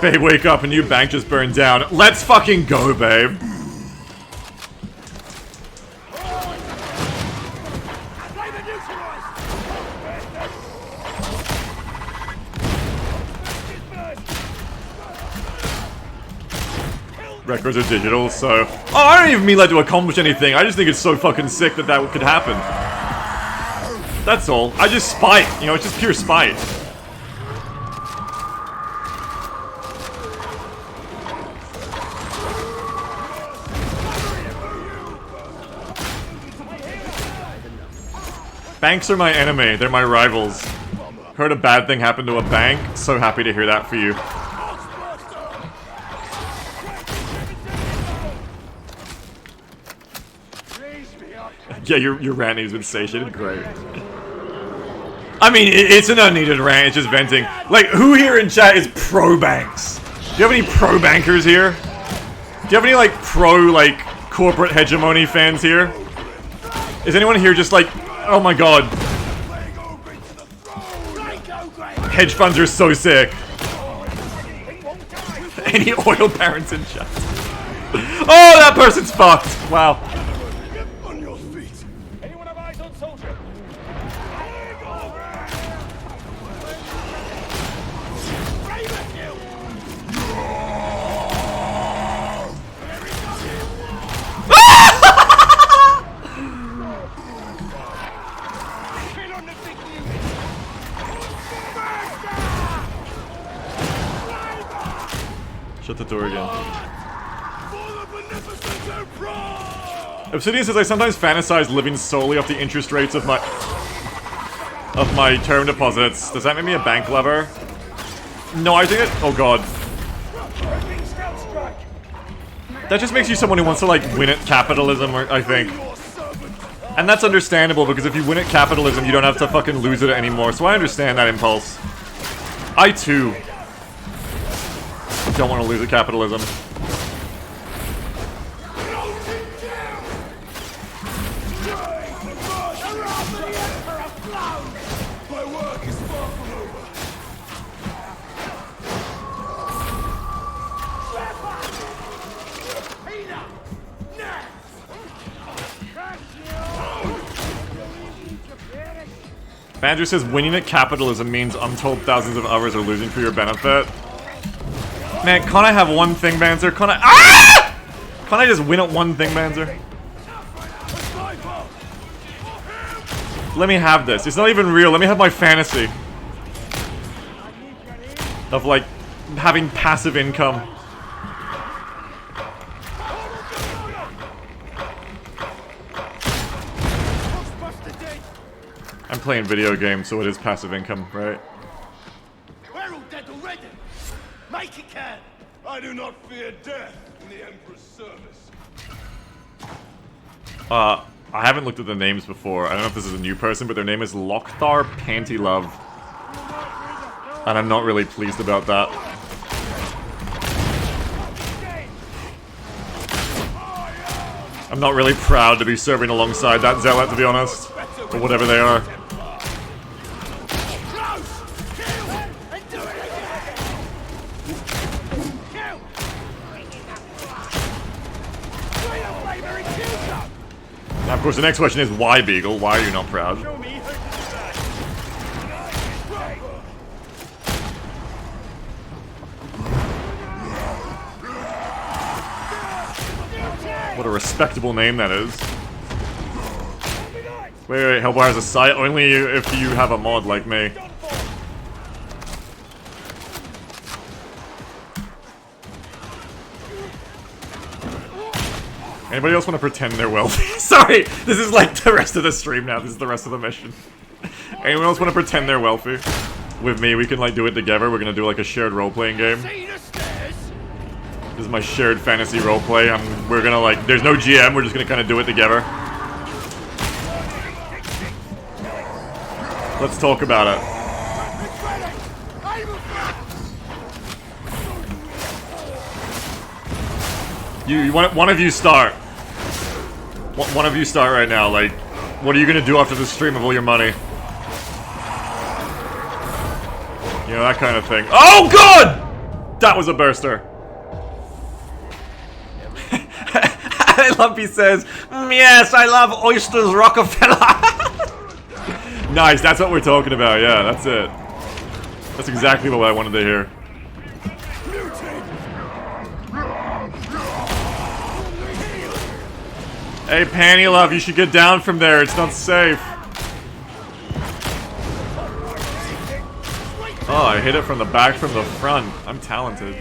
Babe, wake up, a new bank just burned down. Let's fucking go, babe. Records are digital, so... Oh, I don't even mean like to accomplish anything. I just think it's so fucking sick that that could happen. That's all. I just spite. You know, it's just pure spite. Banks are my enemy. They're my rivals. Heard a bad thing happen to a bank. So happy to hear that for you. Yeah, your rant has been satiated. Great. I mean, it's an unneeded rant. It's just venting. Like, who here in chat is pro-banks? Do you have any pro-bankers here? Do you have any, like, like, corporate hegemony fans here? Is anyone here just like, oh my god. Hedge funds are so sick. Any oil barons in chat? Oh, that person's fucked. Wow. Shut the door again. Obsidian says, I sometimes fantasize living solely off the interest rates of my term deposits. Does that make me a bank lover? No, I think it... Oh god. That just makes you someone who wants to, like, win at capitalism, I think. And that's understandable, because if you win at capitalism, you don't have to fucking lose it anymore. So I understand that impulse. I, too, don't want to lose at capitalism. Andrew says winning at capitalism means untold thousands of others are losing for your benefit. Man, can't I have one thing, Banzer? Can't I— ah! Can't I just win at one thing, Banzer? Let me have this. It's not even real. Let me have my fantasy of, like, having passive income. I'm playing video games, so it is passive income, right? We're all dead already. Make it count. I do not fear death in the Emperor's service. I haven't looked at the names before. I don't know if this is a new person, but their name is Lochthar Pantylove. And I'm not really pleased about that. I'm not really proud to be serving alongside that zealot, to be honest. Or whatever they are. Now, of course, the next question is, why, Beagle? Why are you not proud? What a respectable name that is. Wait, Hellboy has a site? Only if you have a mod like me. Anybody else want to pretend they're wealthy? Sorry, this is like the rest of the stream now. This is the rest of the mission. Anyone else want to pretend they're wealthy? With me, we can like do it together. We're gonna do like a shared role-playing game. This is my shared fantasy roleplay. We're gonna like, there's no GM. We're just gonna kind of do it together. Let's talk about it. You want one of you start. One of you start right now. Like, what are you gonna do after the stream of all your money? You know, that kind of thing. Oh god! That was a burster. Lumpy says, yes, I love oysters, Rockefeller. Nice, that's what we're talking about. Yeah, that's it. That's exactly what I wanted to hear. Hey, Panty Love, you should get down from there. It's not safe. Oh, I hit it from the back, from the front. I'm talented.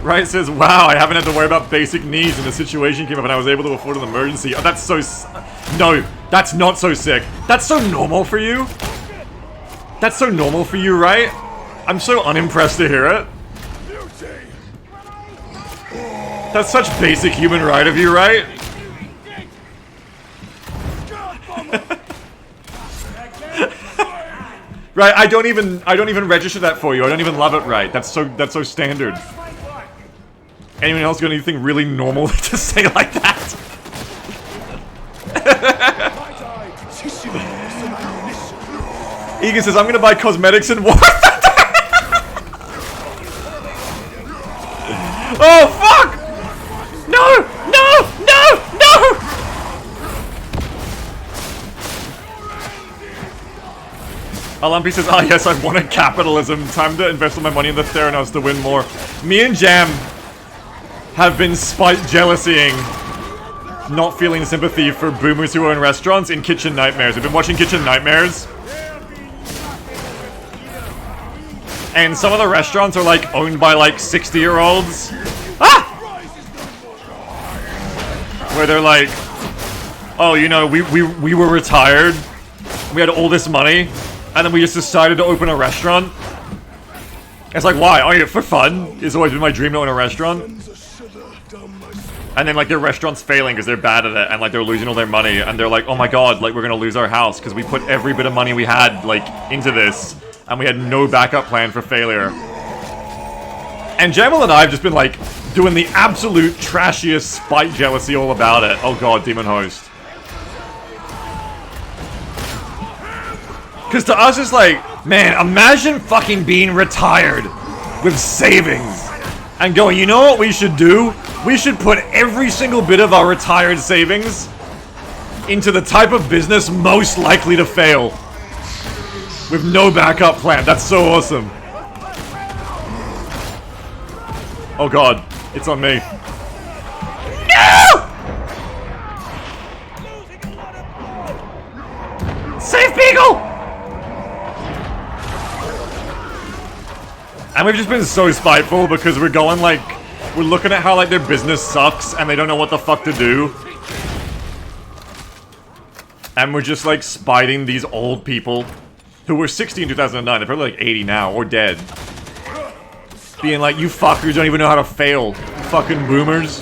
Right says, wow, I haven't had to worry about basic needs and the situation came up and I was able to afford an emergency. Oh, that's so... No, that's not so sick. That's so normal for you. That's so normal for you, right? I'm so unimpressed to hear it. That's such basic human right of you, right? Right, I don't even register that for you. I don't even love it right. That's so standard. Anyone else got anything really normal to say like that? Egan says, I'm gonna buy cosmetics and War Thunder. Oh fuck! No! No! No! No! Lumpy says, ah yes, I've wanted capitalism. Time to invest all my money in the Theranos to win more. Me and Jam have been jealousying, not feeling sympathy for boomers who own restaurants in Kitchen Nightmares. We've been watching Kitchen Nightmares. And some of the restaurants are like owned by like 60-year-olds. Ah! Where they're like, oh, you know, we were retired. We had all this money. And then we just decided to open a restaurant. It's like, why? Oh, yeah, for fun. It's always been my dream to own a restaurant. And then, like, their restaurant's failing because they're bad at it. And, like, they're losing all their money. And they're like, oh my god, like, we're gonna lose our house. Because we put every bit of money we had, like, into this. And we had no backup plan for failure. And Jamal and I have just been, like, doing the absolute trashiest spite jealousy all about it. Oh god, Demon Host. Because to us, it's like, man, imagine fucking being retired with savings. And going, you know what we should do? We should put every single bit of our retired savings into the type of business most likely to fail. With no backup plan. That's so awesome. Oh god, it's on me. No! Save Beagle! And we've just been so spiteful because we're going like, we're looking at how like their business sucks and they don't know what the fuck to do. And we're just like spiting these old people who were 60 in 2009, they're probably like 80 now, or dead. Being like, you fuckers don't even know how to fail. You fucking boomers.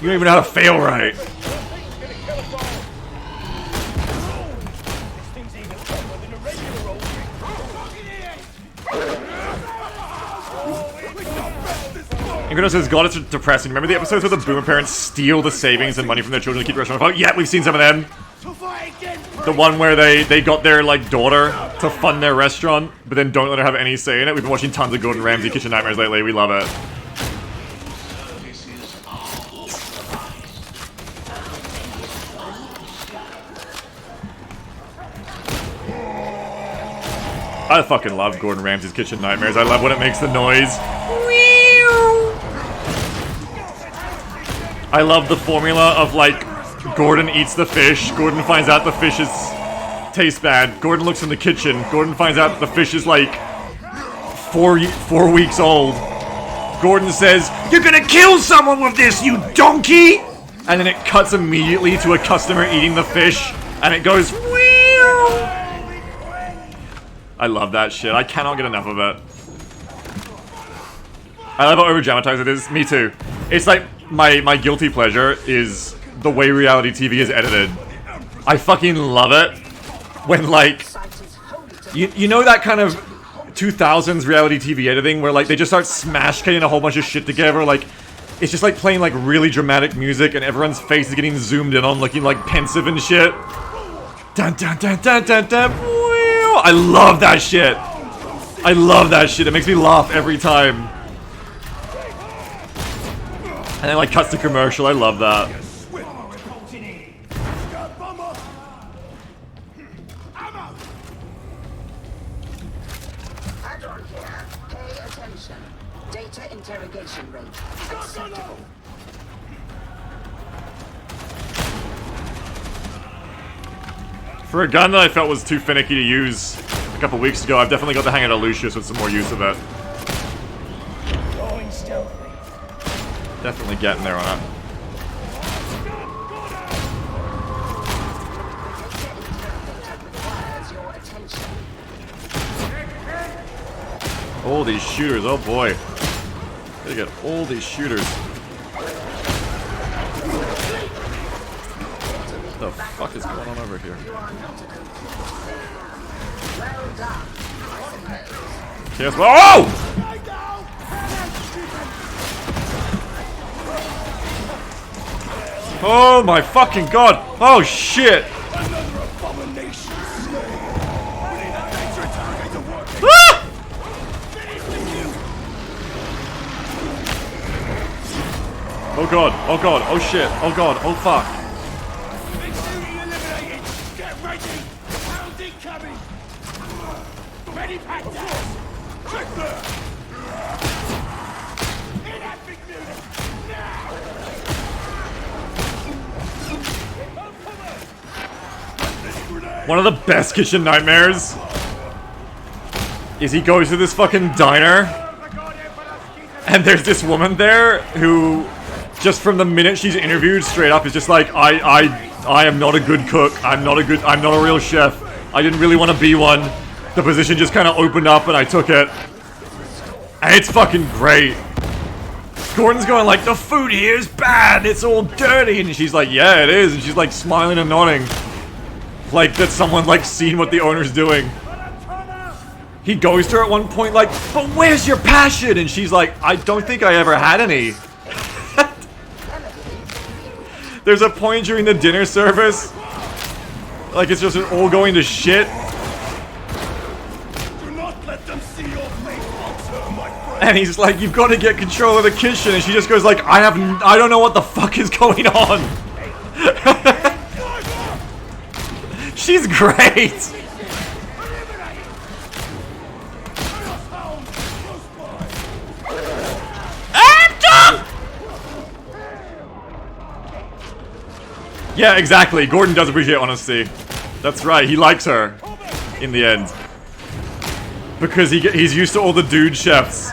You don't even know how to fail right. Ingrado says, God, it's depressing. Remember the episodes where the boomer parents steal the savings and money from their children to keep the restaurant afloat? Yeah, we've seen some of them. The one where they got their, like, daughter to fund their restaurant, but then don't let her have any say in it. We've been watching tons of Gordon Ramsay Kitchen Nightmares lately. We love it. I fucking love Gordon Ramsay's Kitchen Nightmares. I love when it makes the noise. I love the formula of, like, Gordon eats the fish. Gordon finds out the fish tastes bad. Gordon looks in the kitchen. Gordon finds out the fish is, like, 4 weeks old. Gordon says, "You're gonna kill someone with this, you donkey!" And then it cuts immediately to a customer eating the fish. And it goes, "Whew." I love that shit. I cannot get enough of it. I love how over-dramatized it is. Me too. It's like, my guilty pleasure is the way reality TV is edited. I fucking love it. When, like, you know that kind of 2000s reality TV editing where, like, they just start smash-cutting a whole bunch of shit together, like, it's just like playing, like, really dramatic music and everyone's face is getting zoomed in on, looking, like, pensive and shit. Dun dun dun dun dun dun. I love that shit. I love that shit. It makes me laugh every time. And then, like, cuts to commercial. I love that. Data interrogation rate acceptable. For a gun that I felt was too finicky to use a couple weeks ago, I've definitely got the hang of Lucius with some more use of it. Going stealthy. Definitely getting there on it. All these shooters, oh boy. Gotta get all these shooters. What the fuck is going on over here? Yes, oh! Oh my fucking god! Oh shit! Ah! Oh god, oh god, oh shit, oh god, oh fuck. Get ready! Round incoming! Ready, pack down! Check there! Hit that big unit! Now! One of the best Kitchen Nightmares is he goes to this fucking diner and there's this woman there who, just from the minute she's interviewed, straight up is just like, I am not a good cook. I'm not a real chef. I didn't really want to be one. The position just kind of opened up and I took it. And it's fucking great. Gordon's going like, the food here is bad. It's all dirty. And she's like, yeah, it is. And she's like smiling and nodding. Like that someone like seen what the owner's doing. He goes to her at one point like, but where's your passion? And she's like, I don't think I ever had any. There's a point during the dinner service, like it's just all going to shit. Do not let them see your face, sir, my friend. And he's like, you've got to get control of the kitchen. And she just goes like, I don't know what the fuck is going on. She's great. Yeah, exactly. Gordon does appreciate honesty. That's right. He likes her in the end. Because he's used to all the dude chefs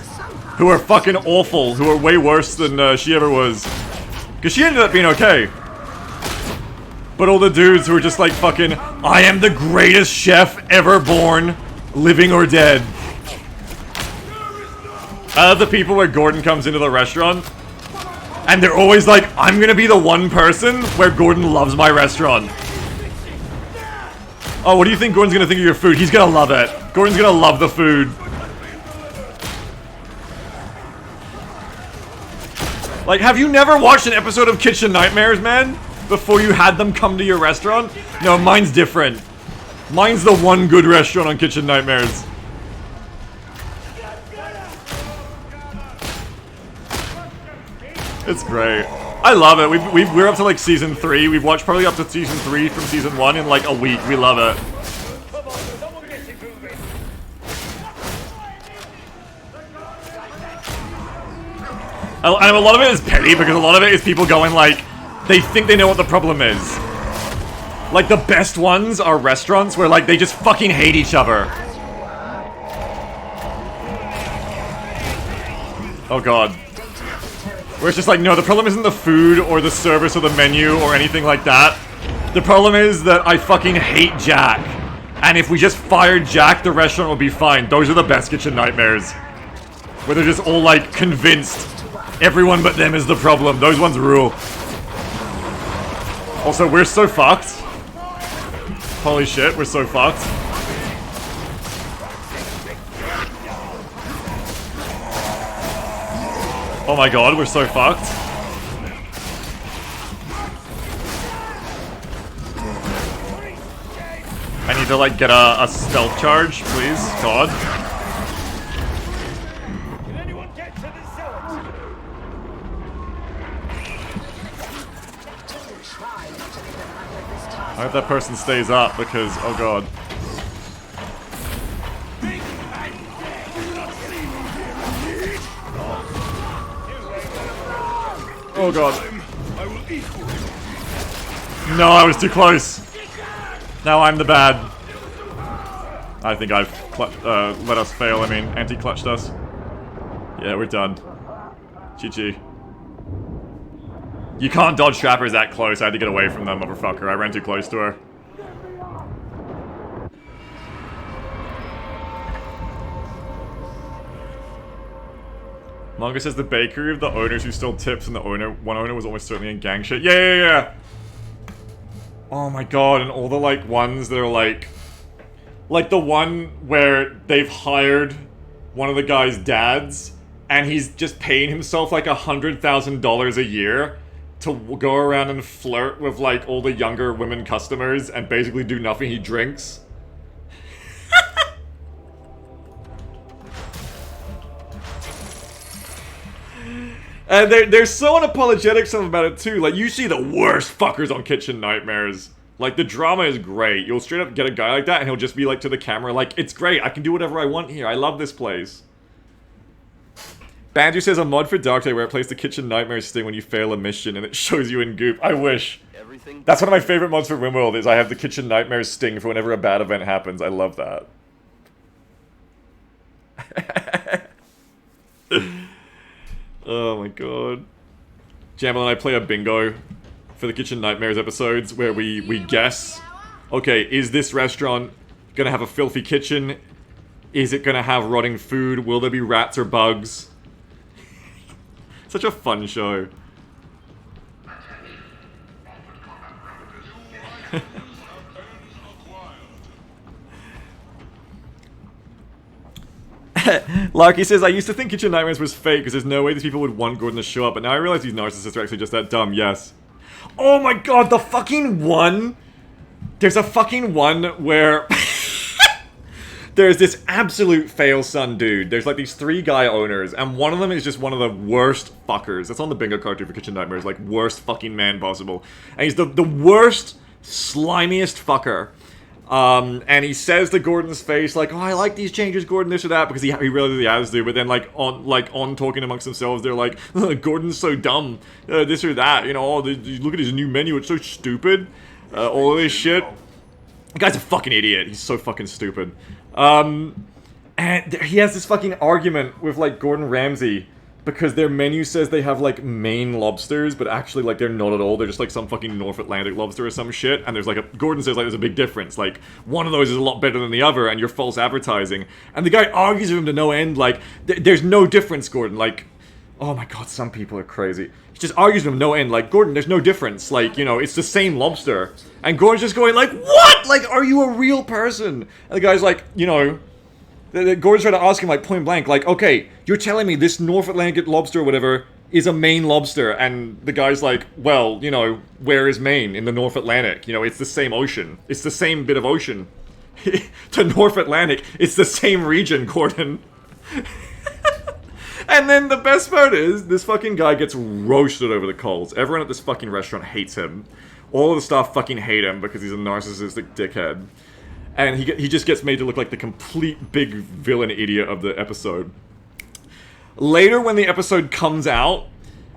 who are fucking awful, who are way worse than she ever was. Because she ended up being okay. But all the dudes who are just like fucking, I am the greatest chef ever born, living or dead. I love the people where Gordon comes into the restaurant and they're always like, I'm gonna be the one person where Gordon loves my restaurant. Oh, what do you think Gordon's gonna think of your food? He's gonna love it. Gordon's gonna love the food. Like, have you never watched an episode of Kitchen Nightmares, man? Before you had them come to your restaurant? No, mine's different. Mine's the one good restaurant on Kitchen Nightmares. It's great. I love it. We're up to like season 3. We've watched probably up to season 3 from season 1 in like a week. We love it. And a lot of it is petty, because a lot of it is people going like, they think they know what the problem is. Like, the best ones are restaurants where, like, they just fucking hate each other. Oh god. Where it's just like, no, the problem isn't the food or the service or the menu or anything like that. The problem is that I fucking hate Jack. And if we just fired Jack, the restaurant would be fine. Those are the best kitchen nightmares. Where they're just all, like, convinced everyone but them is the problem. Those ones rule. Also, we're so fucked. Holy shit, we're so fucked. Oh my god, we're so fucked. I need to, like, get a stealth charge, please. God. Can anyone get to the cellar? I hope that person stays up because, oh god. Oh god. No, I was too close. Now I'm the bad. I think I've let us fail. I mean, anti-clutched us. Yeah, we're done. GG. You can't dodge trappers that close. I had to get away from them, motherfucker. I ran too close to her. Manga says the bakery of the owners who stole tips and the one owner was almost certainly in gang shit. Yeah. Oh my god, and all the, like, ones that are, like the one where they've hired one of the guy's dads, and he's just paying himself, like, $100,000 a year to go around and flirt with, like, all the younger women customers and basically do nothing. He drinks. And they're so unapologetic about it too. Like, you see the worst fuckers on Kitchen Nightmares. Like, the drama is great. You'll straight up get a guy like that and he'll just be like to the camera like, it's great, I can do whatever I want here. I love this place. Banjo says a mod for Darktide where it plays the Kitchen Nightmares sting when you fail a mission and it shows you in goop. I wish. That's one of my favorite mods for RimWorld is I have the Kitchen Nightmares sting for whenever a bad event happens. I love that. Oh my god. Jamal and I play a bingo for the Kitchen Nightmares episodes where we guess, okay, is this restaurant gonna have a filthy kitchen? Is it gonna have rotting food? Will there be rats or bugs? Such a fun show. Larky says, I used to think Kitchen Nightmares was fake because there's no way these people would want Gordon to show up, but now I realize these narcissists are actually just that dumb, yes. Oh my god, the fucking one! There's a fucking one where there's this absolute fail-son dude. There's like these 3 guy owners, and one of them is just one of the worst fuckers. That's on the bingo card too for Kitchen Nightmares, like worst fucking man possible. And he's the worst, slimiest fucker. And he says to Gordon's face, like, oh, I like these changes, Gordon, this or that, because he realizes he has to, but then, like on talking amongst themselves, they're like, Gordon's so dumb, this or that, you know, oh, look at his new menu, it's so stupid, all of this shit. The guy's a fucking idiot, he's so fucking stupid. And he has this fucking argument with, like, Gordon Ramsay, because their menu says they have, like, Maine lobsters, but actually, like, they're not at all. They're just, like, some fucking North Atlantic lobster or some shit. And there's, like, Gordon says, like, there's a big difference. Like, one of those is a lot better than the other, and you're false advertising. And the guy argues with him to no end, like, there's no difference, Gordon. Like, oh my god, some people are crazy. He just argues with him no end, like, Gordon, there's no difference. Like, you know, it's the same lobster. And Gordon's just going, like, what? Like, are you a real person? And the guy's like, you know... Gordon's trying to ask him, like, point blank, like, okay, you're telling me this North Atlantic lobster or whatever is a Maine lobster, and the guy's like, well, you know, where is Maine? In the North Atlantic. You know, it's the same ocean. It's the same bit of ocean. The North Atlantic, it's the same region, Gordon. And then the best part is, this fucking guy gets roasted over the coals. Everyone at this fucking restaurant hates him. All of the staff fucking hate him because he's a narcissistic dickhead. And he just gets made to look like the complete big villain idiot of the episode. Later, when the episode comes out,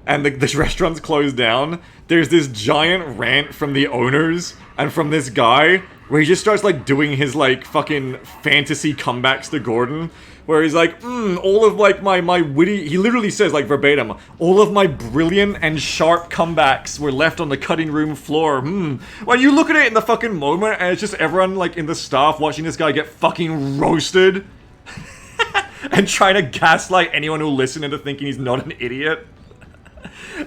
and the restaurant's closed down, there's this giant rant from the owners and from this guy where he just starts like doing his like fucking fantasy comebacks to Gordon, where he's like, all of like my witty, he literally says like verbatim, all of my brilliant and sharp comebacks were left on the cutting room floor. When you look at it in the fucking moment and it's just everyone like in the staff watching this guy get fucking roasted and trying to gaslight anyone who'll listen into thinking he's not an idiot.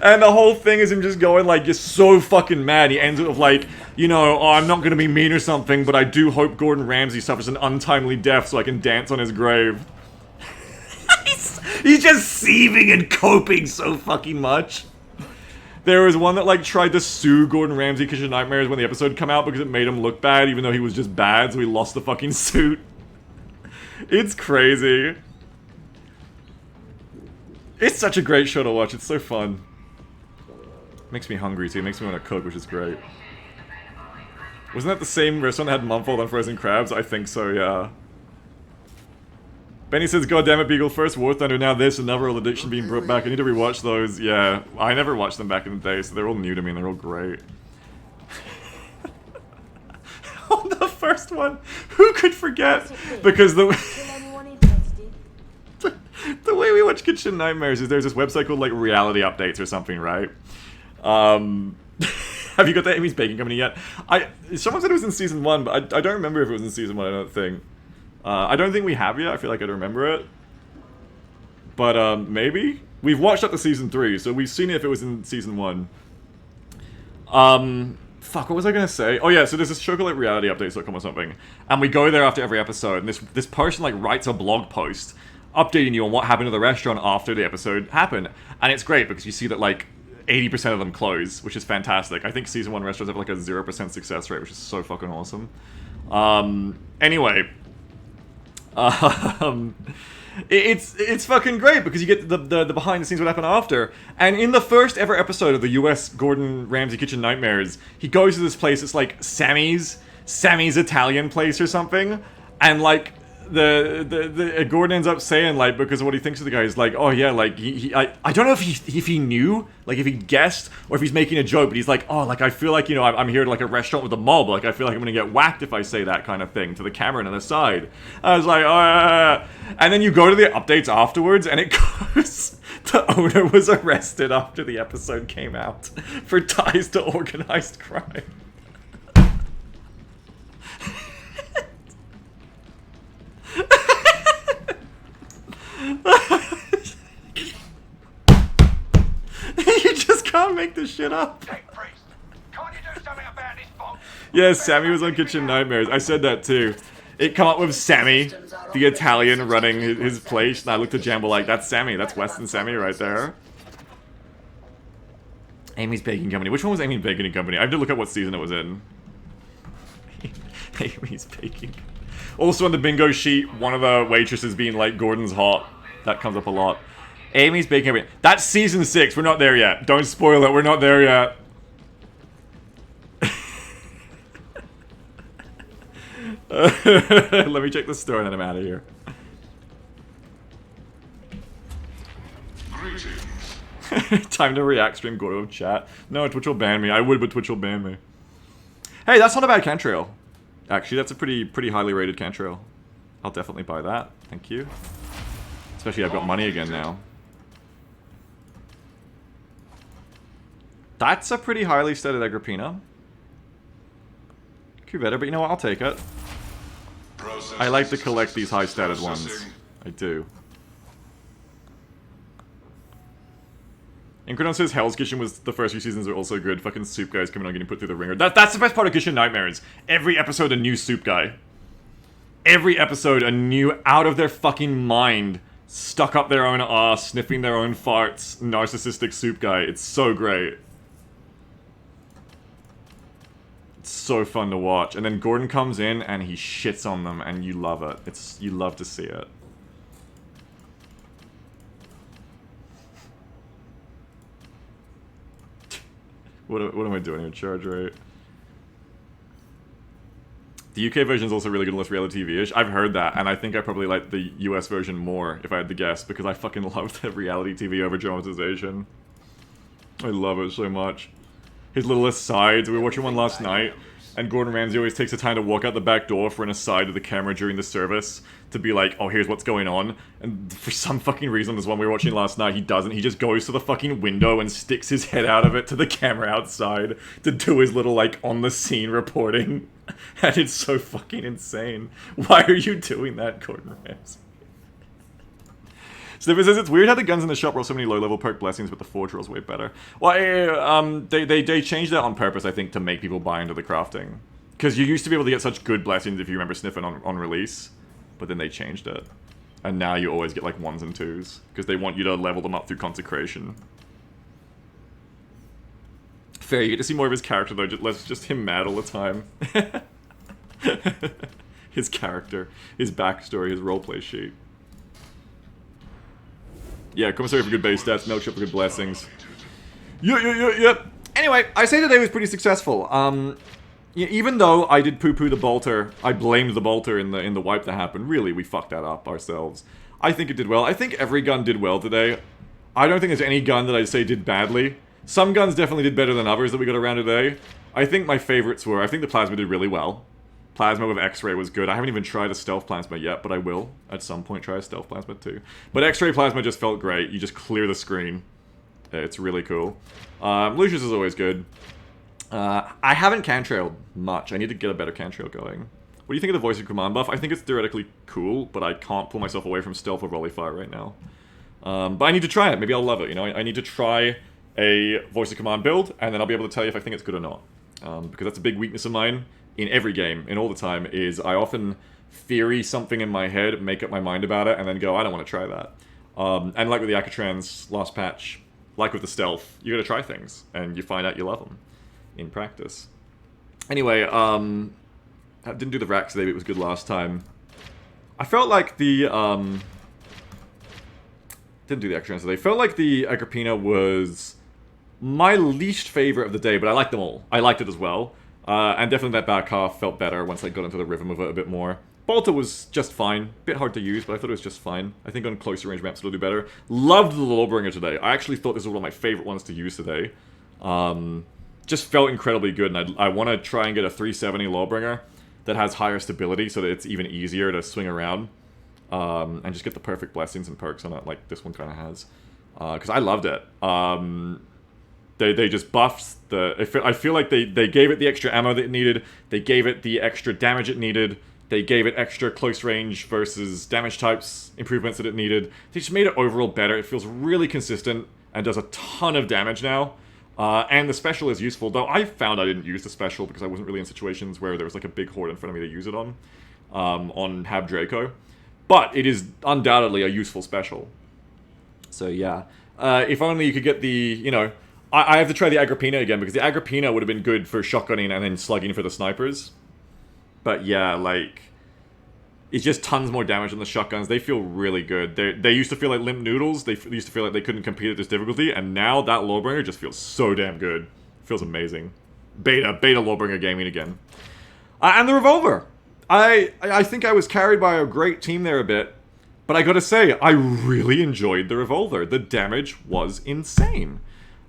And the whole thing is him just going like, just so fucking mad. He ends it with like, you know, oh, I'm not gonna be mean or something, but I do hope Gordon Ramsay suffers an untimely death so I can dance on his grave. he's just seething and coping so fucking much. There was one that like tried to sue Gordon Ramsay Kitchen Nightmares when the episode came out because it made him look bad, even though he was just bad, so he lost the fucking suit. It's crazy. It's such a great show to watch, it's so fun. Makes me hungry too, makes me want to cook, which is great. Wasn't that the same restaurant that had Mumfold on frozen crabs? I think so, yeah. Benny says, God damn it, Beagle, first War Thunder, now this, another old addiction being brought back. I need to rewatch those. Yeah, I never watched them back in the day, so they're all new to me and they're all great. On the first one, who could forget? Because the way we watch Kitchen Nightmares is there's this website called like Reality Updates or something, right? Have you got the Amy's Baking Company yet? Someone said it was in season 1, but I don't remember if it was in season 1, I don't think. I don't think we have yet, I feel like I'd remember it. But, maybe? We've watched up to season 3, so we've seen it if it was in season 1. Fuck, what was I gonna say? Oh yeah, so there's this show called like realityupdates.com or something. And we go there after every episode, and this person like writes a blog post updating you on what happened to the restaurant after the episode happened. And it's great because you see that like 80% of them close, which is fantastic. I think season 1 restaurants have like a 0% success rate, which is so fucking awesome. Anyway. It's fucking great because you get the behind the scenes what happened after. And in the first ever episode of the US Gordon Ramsay Kitchen Nightmares, he goes to this place, it's like Sammy's Italian place or something. And like the Gordon ends up saying like, because of what he thinks of the guy, is like, oh yeah, like I don't know if he knew, like if he guessed or if he's making a joke, but he's like, oh, like I feel like, you know, I'm here at like a restaurant with a mob, like I feel like I'm gonna get whacked if I say that kind of thing to the camera and on the side. I was like, oh, and then you go to the updates afterwards and it goes, the owner was arrested after the episode came out for ties to organized crime. You just can't make this shit up. Yeah, Sammy was on Kitchen Nightmares. I said that too. It come up with Sammy, the Italian running his place, and I looked at Jambo like, that's Sammy, that's Weston Sammy right there. Amy's Baking Company. Which one was Amy's Baking Company? I have to look up what season it was in. Amy's Baking. Also on the bingo sheet, one of the waitresses being like, Gordon's hot. That comes up a lot. Amy's Baking Company. That's season 6. We're not there yet. Don't spoil it. We're not there yet. Let me check the store and then I'm out of here. Time to react stream Gordo chat. No, Twitch will ban me. I would, but Twitch will ban me. Hey, that's not a bad cantrail. Actually, that's a pretty highly rated cantrail. I'll definitely buy that. Thank you. Especially I've got money again now. That's a pretty highly studded Agrippina. Could be better, but you know what? I'll take it. I like to collect these high statted ones. I do. Incredon says Hell's Kitchen was the first few seasons are also good. Fucking soup guys coming on getting put through the ringer. That's the best part of Kitchen Nightmares. Every episode a new soup guy. Every episode a new out of their fucking mind, stuck up their own ass, sniffing their own farts, narcissistic soup guy. It's so great. It's so fun to watch. And then Gordon comes in and he shits on them and you love it. You love to see it. What am I doing here? Charge rate. The UK version is also really good and less reality TV-ish. I've heard that, and I think I probably like the US version more, if I had to guess, because I fucking love the reality TV over dramatization. I love it so much. His little asides. We were watching one last night, and Gordon Ramsay always takes the time to walk out the back door for an aside to the camera during the service to be like, oh, here's what's going on. And for some fucking reason, there's one we were watching last night, he doesn't. He just goes to the fucking window and sticks his head out of it to the camera outside to do his little, like, on-the-scene reporting. And it's so fucking insane. Why are you doing that, Gordon Ramsay? Sniffer says, it's weird how the guns in the shop roll so many low-level perk blessings, but the forge rolls way better. Well, they changed that on purpose, I think, to make people buy into the crafting. Because you used to be able to get such good blessings, if you remember Sniffing on release. But then they changed it. And now you always get, like, 1s and 2s. Because they want you to level them up through consecration. Fair, you get to see more of his character, though. Just him mad all the time. His character. His backstory, his roleplay sheet. Yeah, commissary for good base stats, milkship for good blessings. Yep. Anyway, I say today was pretty successful. Even though I did poo-poo the bolter, I blamed the bolter in the wipe that happened. Really, we fucked that up ourselves. I think it did well. I think every gun did well today. I don't think there's any gun that I'd say did badly. Some guns definitely did better than others that we got around today. I think my favorites were, I think the plasma did really well. Plasma with X-ray was good. I haven't even tried a stealth plasma yet, but I will at some point try a stealth plasma too. But X-ray plasma just felt great. You just clear the screen. It's really cool. Lucius is always good. I haven't cantrailed much. I need to get a better cantrail going. What do you think of the voice of command buff? I think it's theoretically cool, but I can't pull myself away from stealth or volley fire right now. But I need to try it. Maybe I'll love it. You know, I need to try a voice of command build, and then I'll be able to tell you if I think it's good or not. Because that's a big weakness of mine in every game, in all the time, is I often theory something in my head, make up my mind about it, and then go, I don't want to try that. And like with the Akatrans last patch, like with the stealth, you gotta try things, and you find out you love them in practice. Anyway, I didn't do the rack today, but it was good last time. I felt like the, didn't do the Akatrans today. Felt like the Agrippina was my least favorite of the day, but I liked them all. I liked it as well. And definitely that back half felt better once I got into the rhythm of it a bit more. Bolter was just fine. Bit hard to use, but I thought it was just fine. I think on closer range maps it'll do better. Loved the Lawbringer today. I actually thought this was one of my favorite ones to use today. Just felt incredibly good, and I want to try and get a 370 Lawbringer that has higher stability so that it's even easier to swing around. And just get the perfect blessings and perks on it, like this one kind of has. Because I loved it. They just buffed the... I feel like they gave it the extra ammo that it needed. They gave it the extra damage it needed. They gave it extra close range versus damage types improvements that it needed. They just made it overall better. It feels really consistent and does a ton of damage now. And the special is useful, though I found I didn't use the special because I wasn't really in situations where there was like a big horde in front of me to use it on Hab Draco. But it is undoubtedly a useful special. So yeah. If only you could get the, you know... I have to try the Agrippina again, because the Agrippina would have been good for shotgunning and then slugging for the snipers. But yeah, like... It's just tons more damage than the shotguns. They feel really good. They used to feel like limp noodles. They used to feel like they couldn't compete at this difficulty. And now that Lawbringer just feels so damn good. Feels amazing. Beta Lawbringer gaming again. And the Revolver. I think I was carried by a great team there a bit. But I gotta say, I really enjoyed the Revolver. The damage was insane.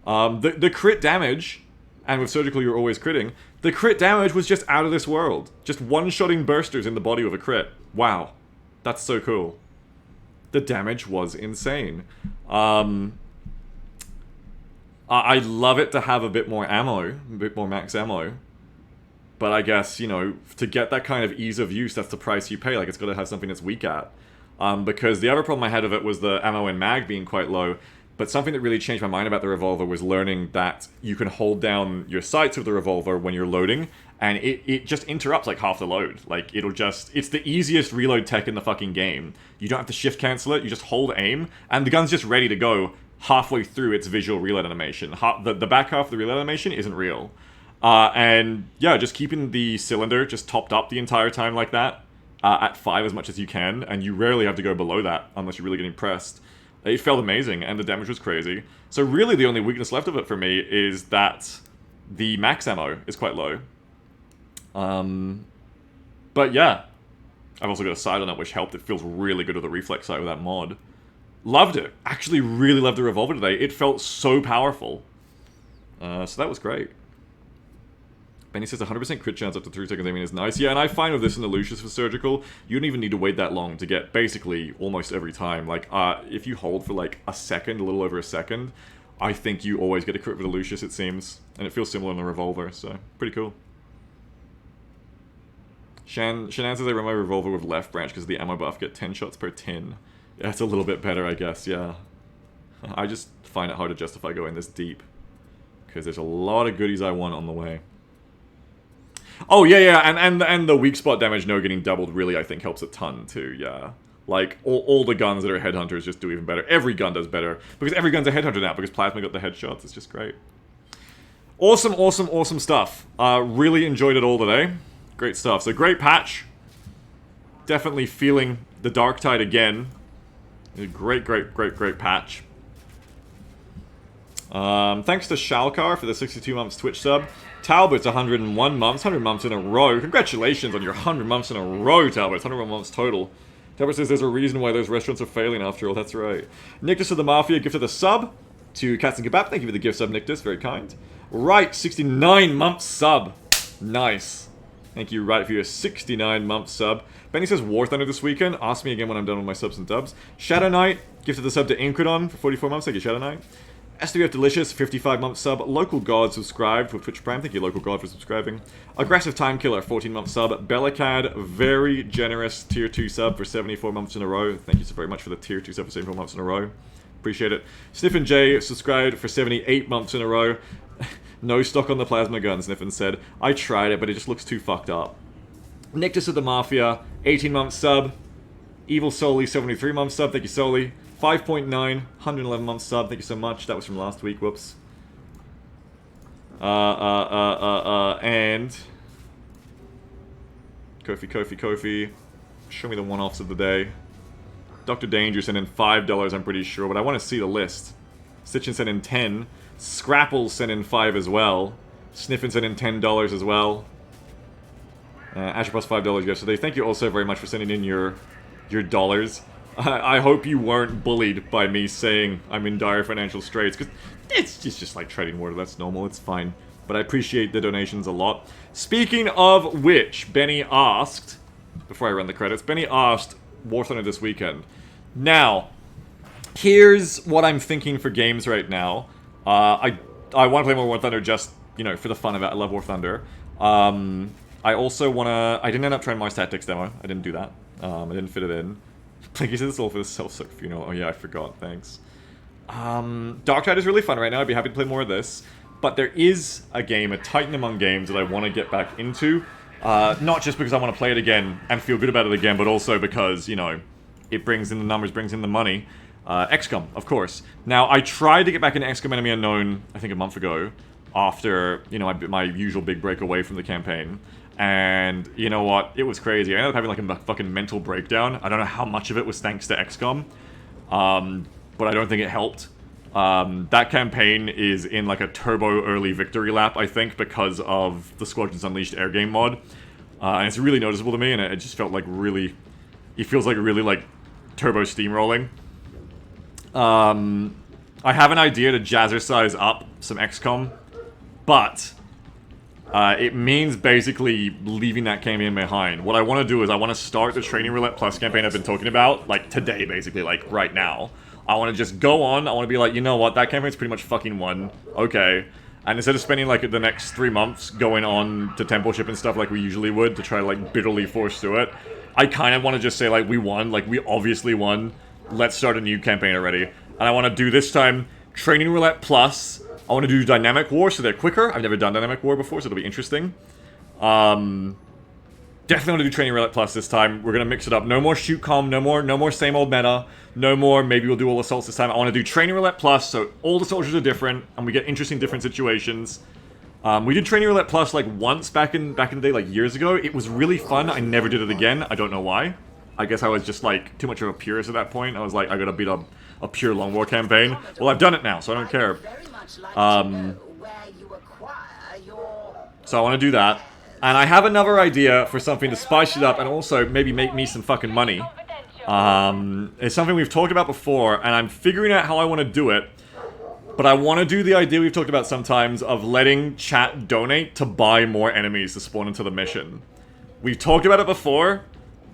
The crit damage, and with Surgical you're always critting, the crit damage was just out of this world. Just one-shotting bursters in the body with a crit. Wow. That's so cool. The damage was insane. I'd love it to have a bit more ammo, a bit more max ammo. But I guess, you know, to get that kind of ease of use, that's the price you pay. Like, it's got to have something that's weak at. Because the other problem I had with it was the ammo and mag being quite low. But something that really changed my mind about the Revolver was learning that you can hold down your sights with the Revolver when you're loading, and it just interrupts like half the load. Like, it's the easiest reload tech in the fucking game. You don't have to shift cancel it, you just hold aim, and the gun's just ready to go halfway through its visual reload animation. The back half of the reload animation isn't real. And yeah, just keeping the cylinder just topped up the entire time like that, at 5 as much as you can, and you rarely have to go below that unless you're really getting pressed. It felt amazing, and the damage was crazy. So really the only weakness left of it for me is that the max ammo is quite low. But yeah. I've also got a side on it which helped. It feels really good with the reflex sight with that mod. Loved it. Actually really loved the Revolver today. It felt so powerful. So that was great. Benny says 100% crit chance up to 3 seconds aiming is nice. Yeah, and I find with this in the Lucius for surgical, you don't even need to wait that long to get basically almost every time. Like, if you hold for like a second, a little over a second, I think you always get a crit with the Lucius, it seems. And it feels similar in the Revolver, so pretty cool. Shan says I run my Revolver with left branch because the ammo buff, get 10 shots per tin. Yeah, it's a little bit better, I guess, yeah. I just find it hard to justify going this deep. Because there's a lot of goodies I want on the way. Oh, yeah, and the weak spot damage no getting doubled really, I think, helps a ton, too, yeah. Like, all the guns that are headhunters just do even better. Every gun does better. Because every gun's a headhunter now, because Plasma got the headshots. It's just great. Awesome, awesome, awesome stuff. Really enjoyed it all today. Great stuff. So, great patch. Definitely feeling the Darktide again. Great, great, great, great patch. Thanks to Shalkar for the 62 months Twitch sub. Talbot's 101 months, 100 months in a row. Congratulations on your 100 months in a row, Talbot. It's 101 months total. Talbot says there's a reason why those restaurants are failing after all. That's right. Nictus of the Mafia gifted a sub to Cats and Kebab. Thank you for the gift sub, Nictus. Very kind. Right, 69 months sub. Nice. Thank you, Right, for your 69 month sub. Benny says War Thunder this weekend. Ask me again when I'm done with my subs and dubs. Shadow Knight gifted the sub to Incredon for 44 months. Thank you, Shadow Knight. SWF Delicious, 55-month sub. Local God subscribed for Twitch Prime. Thank you, Local God, for subscribing. Aggressive Time Killer, 14-month sub. Bellacad, very generous Tier 2 sub for 74 months in a row. Thank you so very much for the Tier 2 sub for 74 months in a row. Appreciate it. Sniffin J subscribed for 78 months in a row. No stock on the plasma gun, Sniffin said. I tried it, but it just looks too fucked up. Nictus of the Mafia, 18-month sub. Evil Soli, 73-month sub. Thank you, Soli. 5.9, 111 months sub, thank you so much. That was from last week, whoops. And Kofi. Show me the one-offs of the day. Dr. Danger sent in $5, I'm pretty sure, but I want to see the list. Stitchin sent in 10. Scrapple sent in 5 as well. Sniffin sent in $10 as well. Asher plus $5 yesterday. Thank you also very much for sending in your dollars. I hope you weren't bullied by me saying I'm in dire financial straits, because it's just like trading water, that's normal, it's fine. But I appreciate the donations a lot. Speaking of which, Benny asked, before I run the credits, Benny asked War Thunder this weekend. Now, here's what I'm thinking for games right now. I want to play more War Thunder just, you know, for the fun of it. I love War Thunder. I also want to... I didn't end up trying Mars Tactics demo. I didn't do that. I didn't fit it in. Like, you said this all for the self-suck funeral. Oh yeah, I forgot. Thanks. Darktide is really fun right now. I'd be happy to play more of this. But there is a game, a Titan among games, that I want to get back into. Not just because I want to play it again and feel good about it again, but also because, you know, it brings in the numbers, brings in the money. XCOM, of course. Now, I tried to get back into XCOM Enemy Unknown, I think a month ago, after, you know, my usual big break away from the campaign. And, you know what, it was crazy. I ended up having like a fucking mental breakdown. I don't know how much of it was thanks to XCOM, but I don't think it helped. That campaign is in like a turbo early victory lap, I think, because of the Squadrons Unleashed air game mod. And it's really noticeable to me, and it just felt like really... It feels like really like turbo steamrolling. I have an idea to jazzercise up some XCOM, but... it means basically leaving that campaign behind. What I want to do is I want to start the Training Roulette Plus campaign I've been talking about, like today basically, like right now. I want to just go on, I want to be like, you know what, that campaign's pretty much fucking won. Okay. And instead of spending like the next 3 months going on to Temple Ship and stuff like we usually would to try to like bitterly force through it, I kind of want to just say like, we won, like we obviously won, let's start a new campaign already. And I want to do this time Training Roulette Plus. I want to do Dynamic War, so they're quicker. I've never done Dynamic War before, so it'll be interesting. Definitely want to do Training Roulette Plus this time. We're going to mix it up. No more Shoot Com, no more same old meta. No more, maybe we'll do all assaults this time. I want to do Training Roulette Plus, so all the soldiers are different, and we get interesting different situations. We did Training Roulette Plus like once back in the day, like years ago. It was really fun. I never did it again. I don't know why. I guess I was just like too much of a purist at that point. I was like, I gotta beat up a pure Long War campaign. Well, I've done it now, so I don't care. So I want to do that. And I have another idea for something to spice it up and also maybe make me some fucking money. It's something we've talked about before, and I'm figuring out how I want to do it. But I want to do the idea we've talked about sometimes of letting chat donate to buy more enemies to spawn into the mission. We've talked about it before.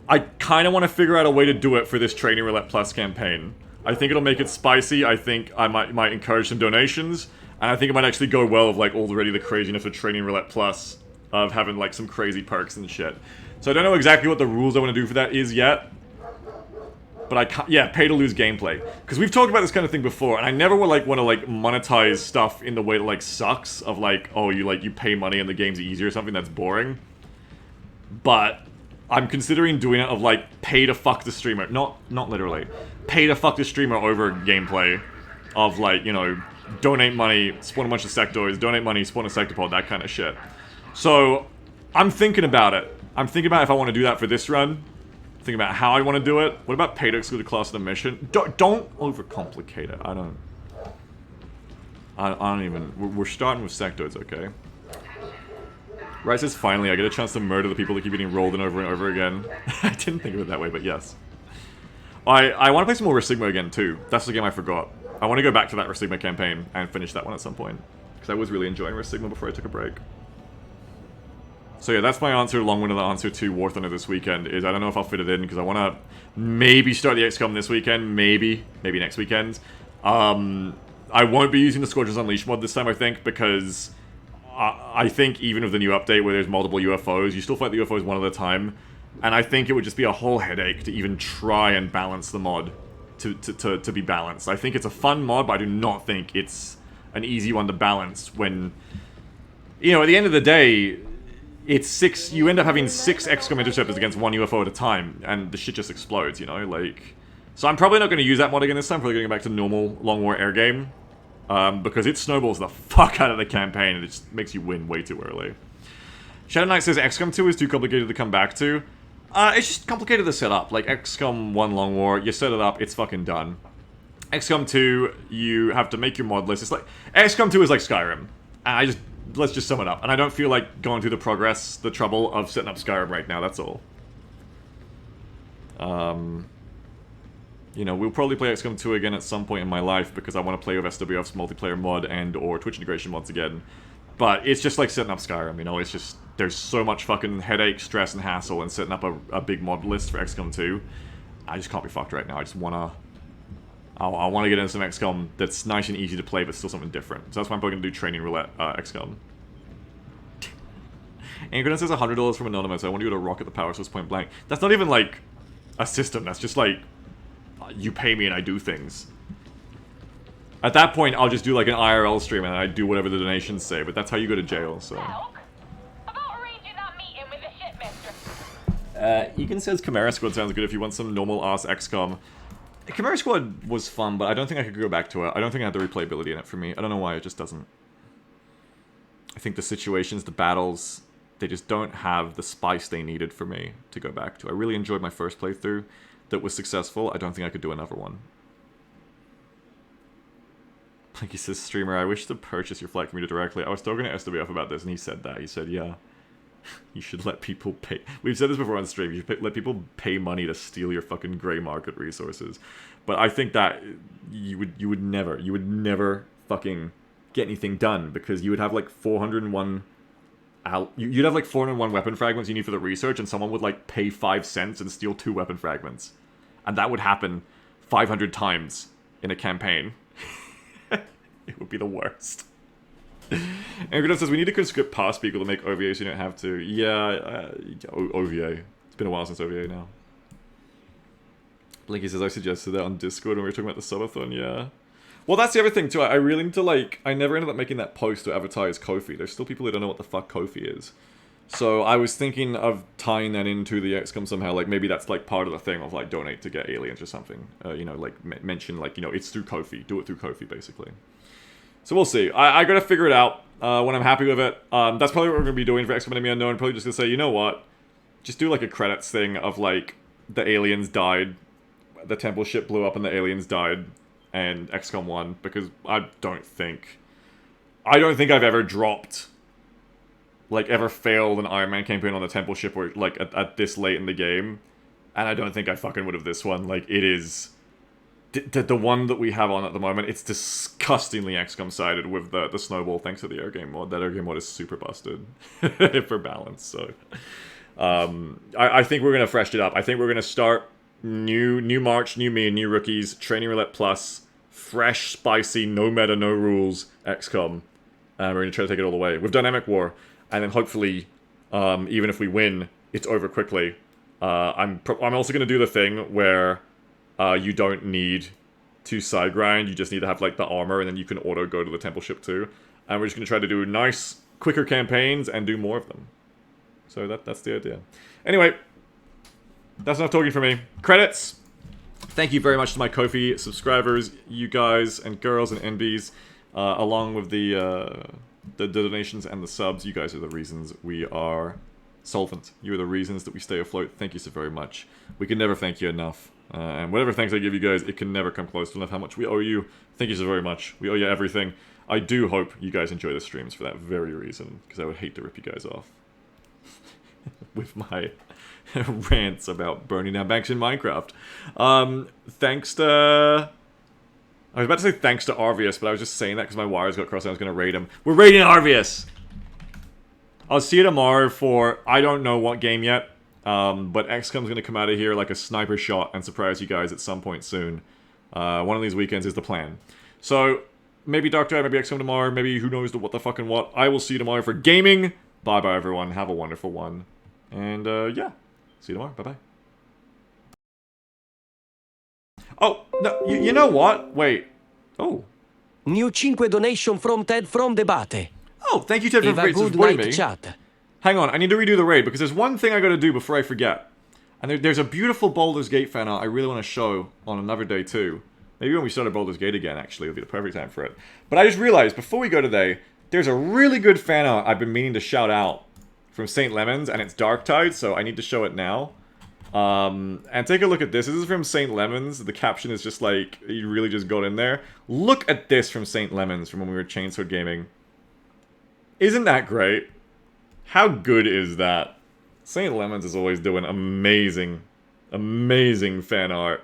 I kind of want to figure out a way to do it for this Training Roulette Plus campaign. I think it'll make it spicy. I think I might encourage some donations. And I think it might actually go well with, like, already the craziness of Training Roulette Plus. Of having, like, some crazy perks and shit. So I don't know exactly what the rules I want to do for that is yet. But I can't, yeah, pay to lose gameplay. Because we've talked about this kind of thing before, and I never would, like, want to, like, monetize stuff in the way that, like, sucks. Of, like, oh, you pay money and the game's easier or something. That's boring. But I'm considering doing it of, like, pay to fuck the streamer. Not literally. Pay to fuck the streamer over gameplay. Of, like, you know, donate money, spawn a bunch of sectors, donate money, spawn a sector pod, that kind of shit. So, I'm thinking about it. I'm thinking about if I want to do that for this run. Thinking about how I want to do it. What about pay to exclude a class of the mission? Don't overcomplicate it. I don't even... We're starting with sectors, okay? Right says, finally, I get a chance to murder the people that keep getting rolled in over and over again. I didn't think of it that way, but yes. I want to play some more Resigma again, too. That's the game I forgot. I want to go back to that Resigma campaign and finish that one at some point. Because I was really enjoying Resigma before I took a break. So yeah, that's my answer, long-winded answer to War Thunder this weekend, is I don't know if I'll fit it in, because I want to maybe start the XCOM this weekend, maybe next weekend. I won't be using the Scorchers Unleashed mod this time, I think, because I think even with the new update where there's multiple UFOs, you still fight the UFOs one at a time, and I think it would just be a whole headache to even try and balance the mod to be balanced. I think it's a fun mod, but I do not think it's an easy one to balance when, you know, at the end of the day, it's six. You end up having 6 XCOM interceptors against 1 UFO at a time, and the shit just explodes, you know? Like, so I'm probably not going to use that mod again this time. Probably going to go back to normal Long War air game, because it snowballs the fuck out of the campaign, and it just makes you win way too early. Shadow Knight says XCOM 2 is too complicated to come back to. It's just complicated to set up. Like XCOM 1 Long War, you set it up, it's fucking done. XCOM 2, you have to make your mod list. It's like XCOM 2 is like Skyrim. Let's just sum it up. And I don't feel like going through the trouble of setting up Skyrim right now, that's all. You know, we'll probably play XCOM 2 again at some point in my life because I want to play with SWF's multiplayer mod and or Twitch integration mods again. But it's just like setting up Skyrim, you know, it's just, there's so much fucking headache, stress, and hassle in setting up a big mod list for XCOM 2. I just can't be fucked right now, I just wanna... I want to get into some XCOM that's nice and easy to play, but still something different. So that's why I'm probably going to do Training Roulette XCOM. Anchorman says $100 from Anonymous. I want you to rocket the power source point blank. That's not even, like, a system. That's just, like, you pay me and I do things. At that point, I'll just do, like, an IRL stream and I do whatever the donations say. But that's how you go to jail, so... Egan says Chimera Squad sounds good if you want some normal-ass XCOM. Chimera Squad was fun, but I don't think I could go back to it. I don't think I had the replayability in it for me. I don't know why, it just doesn't. I think the situations, the battles, they just don't have the spice they needed for me to go back to. I really enjoyed my first playthrough that was successful. I don't think I could do another one. Like he says, streamer, I wish to purchase your flight commuter directly. I was talking to SWF about this, and he said that. He said, yeah. You should let people pay. We've said this before on stream. You should let people pay money to steal your fucking grey market resources. But I think that you would never fucking get anything done because you would have like 401. You'd have like 401 weapon fragments you need for the research, and someone would like pay 5 cents and steal 2 weapon fragments, and that would happen 500 times in a campaign. It would be the worst. And says, we need a conscript pass people to make OVA so you don't have to. Yeah, OVA. It's been a while since OVA now. Blinky says, I suggested that on Discord when we were talking about the subathon, yeah. Well, that's the other thing, too. I really need to, like... I never ended up making that post to advertise Ko-fi. There's still people who don't know what the fuck Ko-fi is. So I was thinking of tying that into the XCOM somehow. Like, maybe that's, like, part of the thing of, like, donate to get aliens or something. You know, like, mention, like, you know, it's through Ko-fi. Do it through Ko-fi, basically. So we'll see. I gotta figure it out when I'm happy with it. That's probably what we're gonna be doing for XCOM Enemy Unknown. Probably just gonna say, you know what? Just do like a credits thing of like, the aliens died, the temple ship blew up and the aliens died, and XCOM won, because I don't think I've ever dropped, like ever failed an Iron Man campaign on the temple ship or like at this late in the game, and I don't think I fucking would have this one. Like, it is the one that we have on at the moment, it's disgustingly XCOM-sided with the snowball thanks to the air game mod. That air game mod is super busted for balance, so... I think we're going to freshen it up. I think we're going to start new March, new me, new rookies, Training Roulette Plus, fresh, spicy, no meta, no rules, XCOM. And we're going to try to take it all the way with Dynamic War. And then hopefully, even if we win, it's over quickly. I'm also going to do the thing where you don't need to side grind. You just need to have like the armor, and then you can auto go to the temple ship too. And we're just going to try to do nice, quicker campaigns and do more of them. So that's the idea. Anyway, that's enough talking for me. Credits! Thank you very much to my Ko-fi subscribers, you guys and girls and NBs, along with the donations and the subs. You guys are the reasons we are solvent. You are the reasons that we stay afloat. Thank you so very much. We can never thank you enough. And whatever thanks I give you guys, it can never come close to enough how much we owe you. Thank you so very much. We owe you everything. I do hope you guys enjoy the streams for that very reason, because I would hate to rip you guys off with my rants about burning down banks in Minecraft. Thanks to... I was about to say thanks to Arvius, but I was just saying that because my wires got crossed and I was going to raid him. We're raiding Arvius! I'll see you tomorrow for... I don't know what game yet, but XCOM's going to come out of here like a sniper shot and surprise you guys at some point soon. One of these weekends is the plan. So, maybe Darktide, maybe XCOM tomorrow, maybe who knows what the fucking what. I will see you tomorrow for gaming. Bye-bye, everyone. Have a wonderful one. And, yeah. See you tomorrow. Bye-bye. Oh, no, you know what? Wait. Oh. New 5 donation from Ted from Debate. Oh, thank you, Ted, for Good supporting night, me. chat. Hang on, I need to redo the raid, because there's one thing I gotta do before I forget. And there's a beautiful Baldur's Gate fan art I really want to show on another day, too. Maybe when we start Baldur's Gate again, actually, it'll be the perfect time for it. But I just realized, before we go today, there's a really good fan art I've been meaning to shout out from St. Lemons, and it's Darktide, so I need to show it now. And take a look at this. This is from St. Lemons. The caption is just like, he really just got in there. Look at this from St. Lemons from when we were Chainsword Gaming. Isn't that great? How good is that? St. Lemons is always doing amazing, amazing fan art.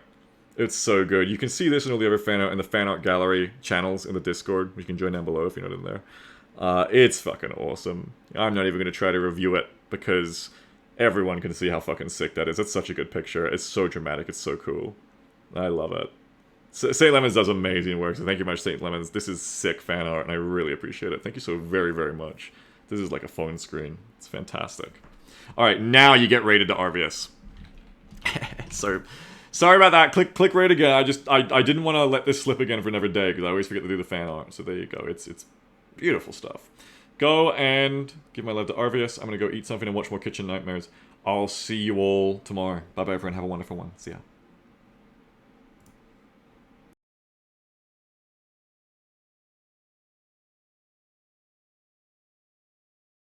It's so good. You can see this and all the other fan art in the fan art gallery channels in the Discord, which you can join down below if you're not in there. It's fucking awesome. I'm not even going to try to review it, because everyone can see how fucking sick that is. It's such a good picture. It's so dramatic. It's so cool. I love it. St. Lemons does amazing work, so thank you much, St. Lemons. This is sick fan art, and I really appreciate it. Thank you so very, very much. This is like a phone screen. It's fantastic. Alright, now you get rated to Arvius. So, sorry about that. Click rate again. I didn't want to let this slip again for another day, because I always forget to do the fan art. So there you go. It's beautiful stuff. Go and give my love to Arvius. I'm going to go eat something and watch more Kitchen Nightmares. I'll see you all tomorrow. Bye-bye, everyone. Have a wonderful one. See ya.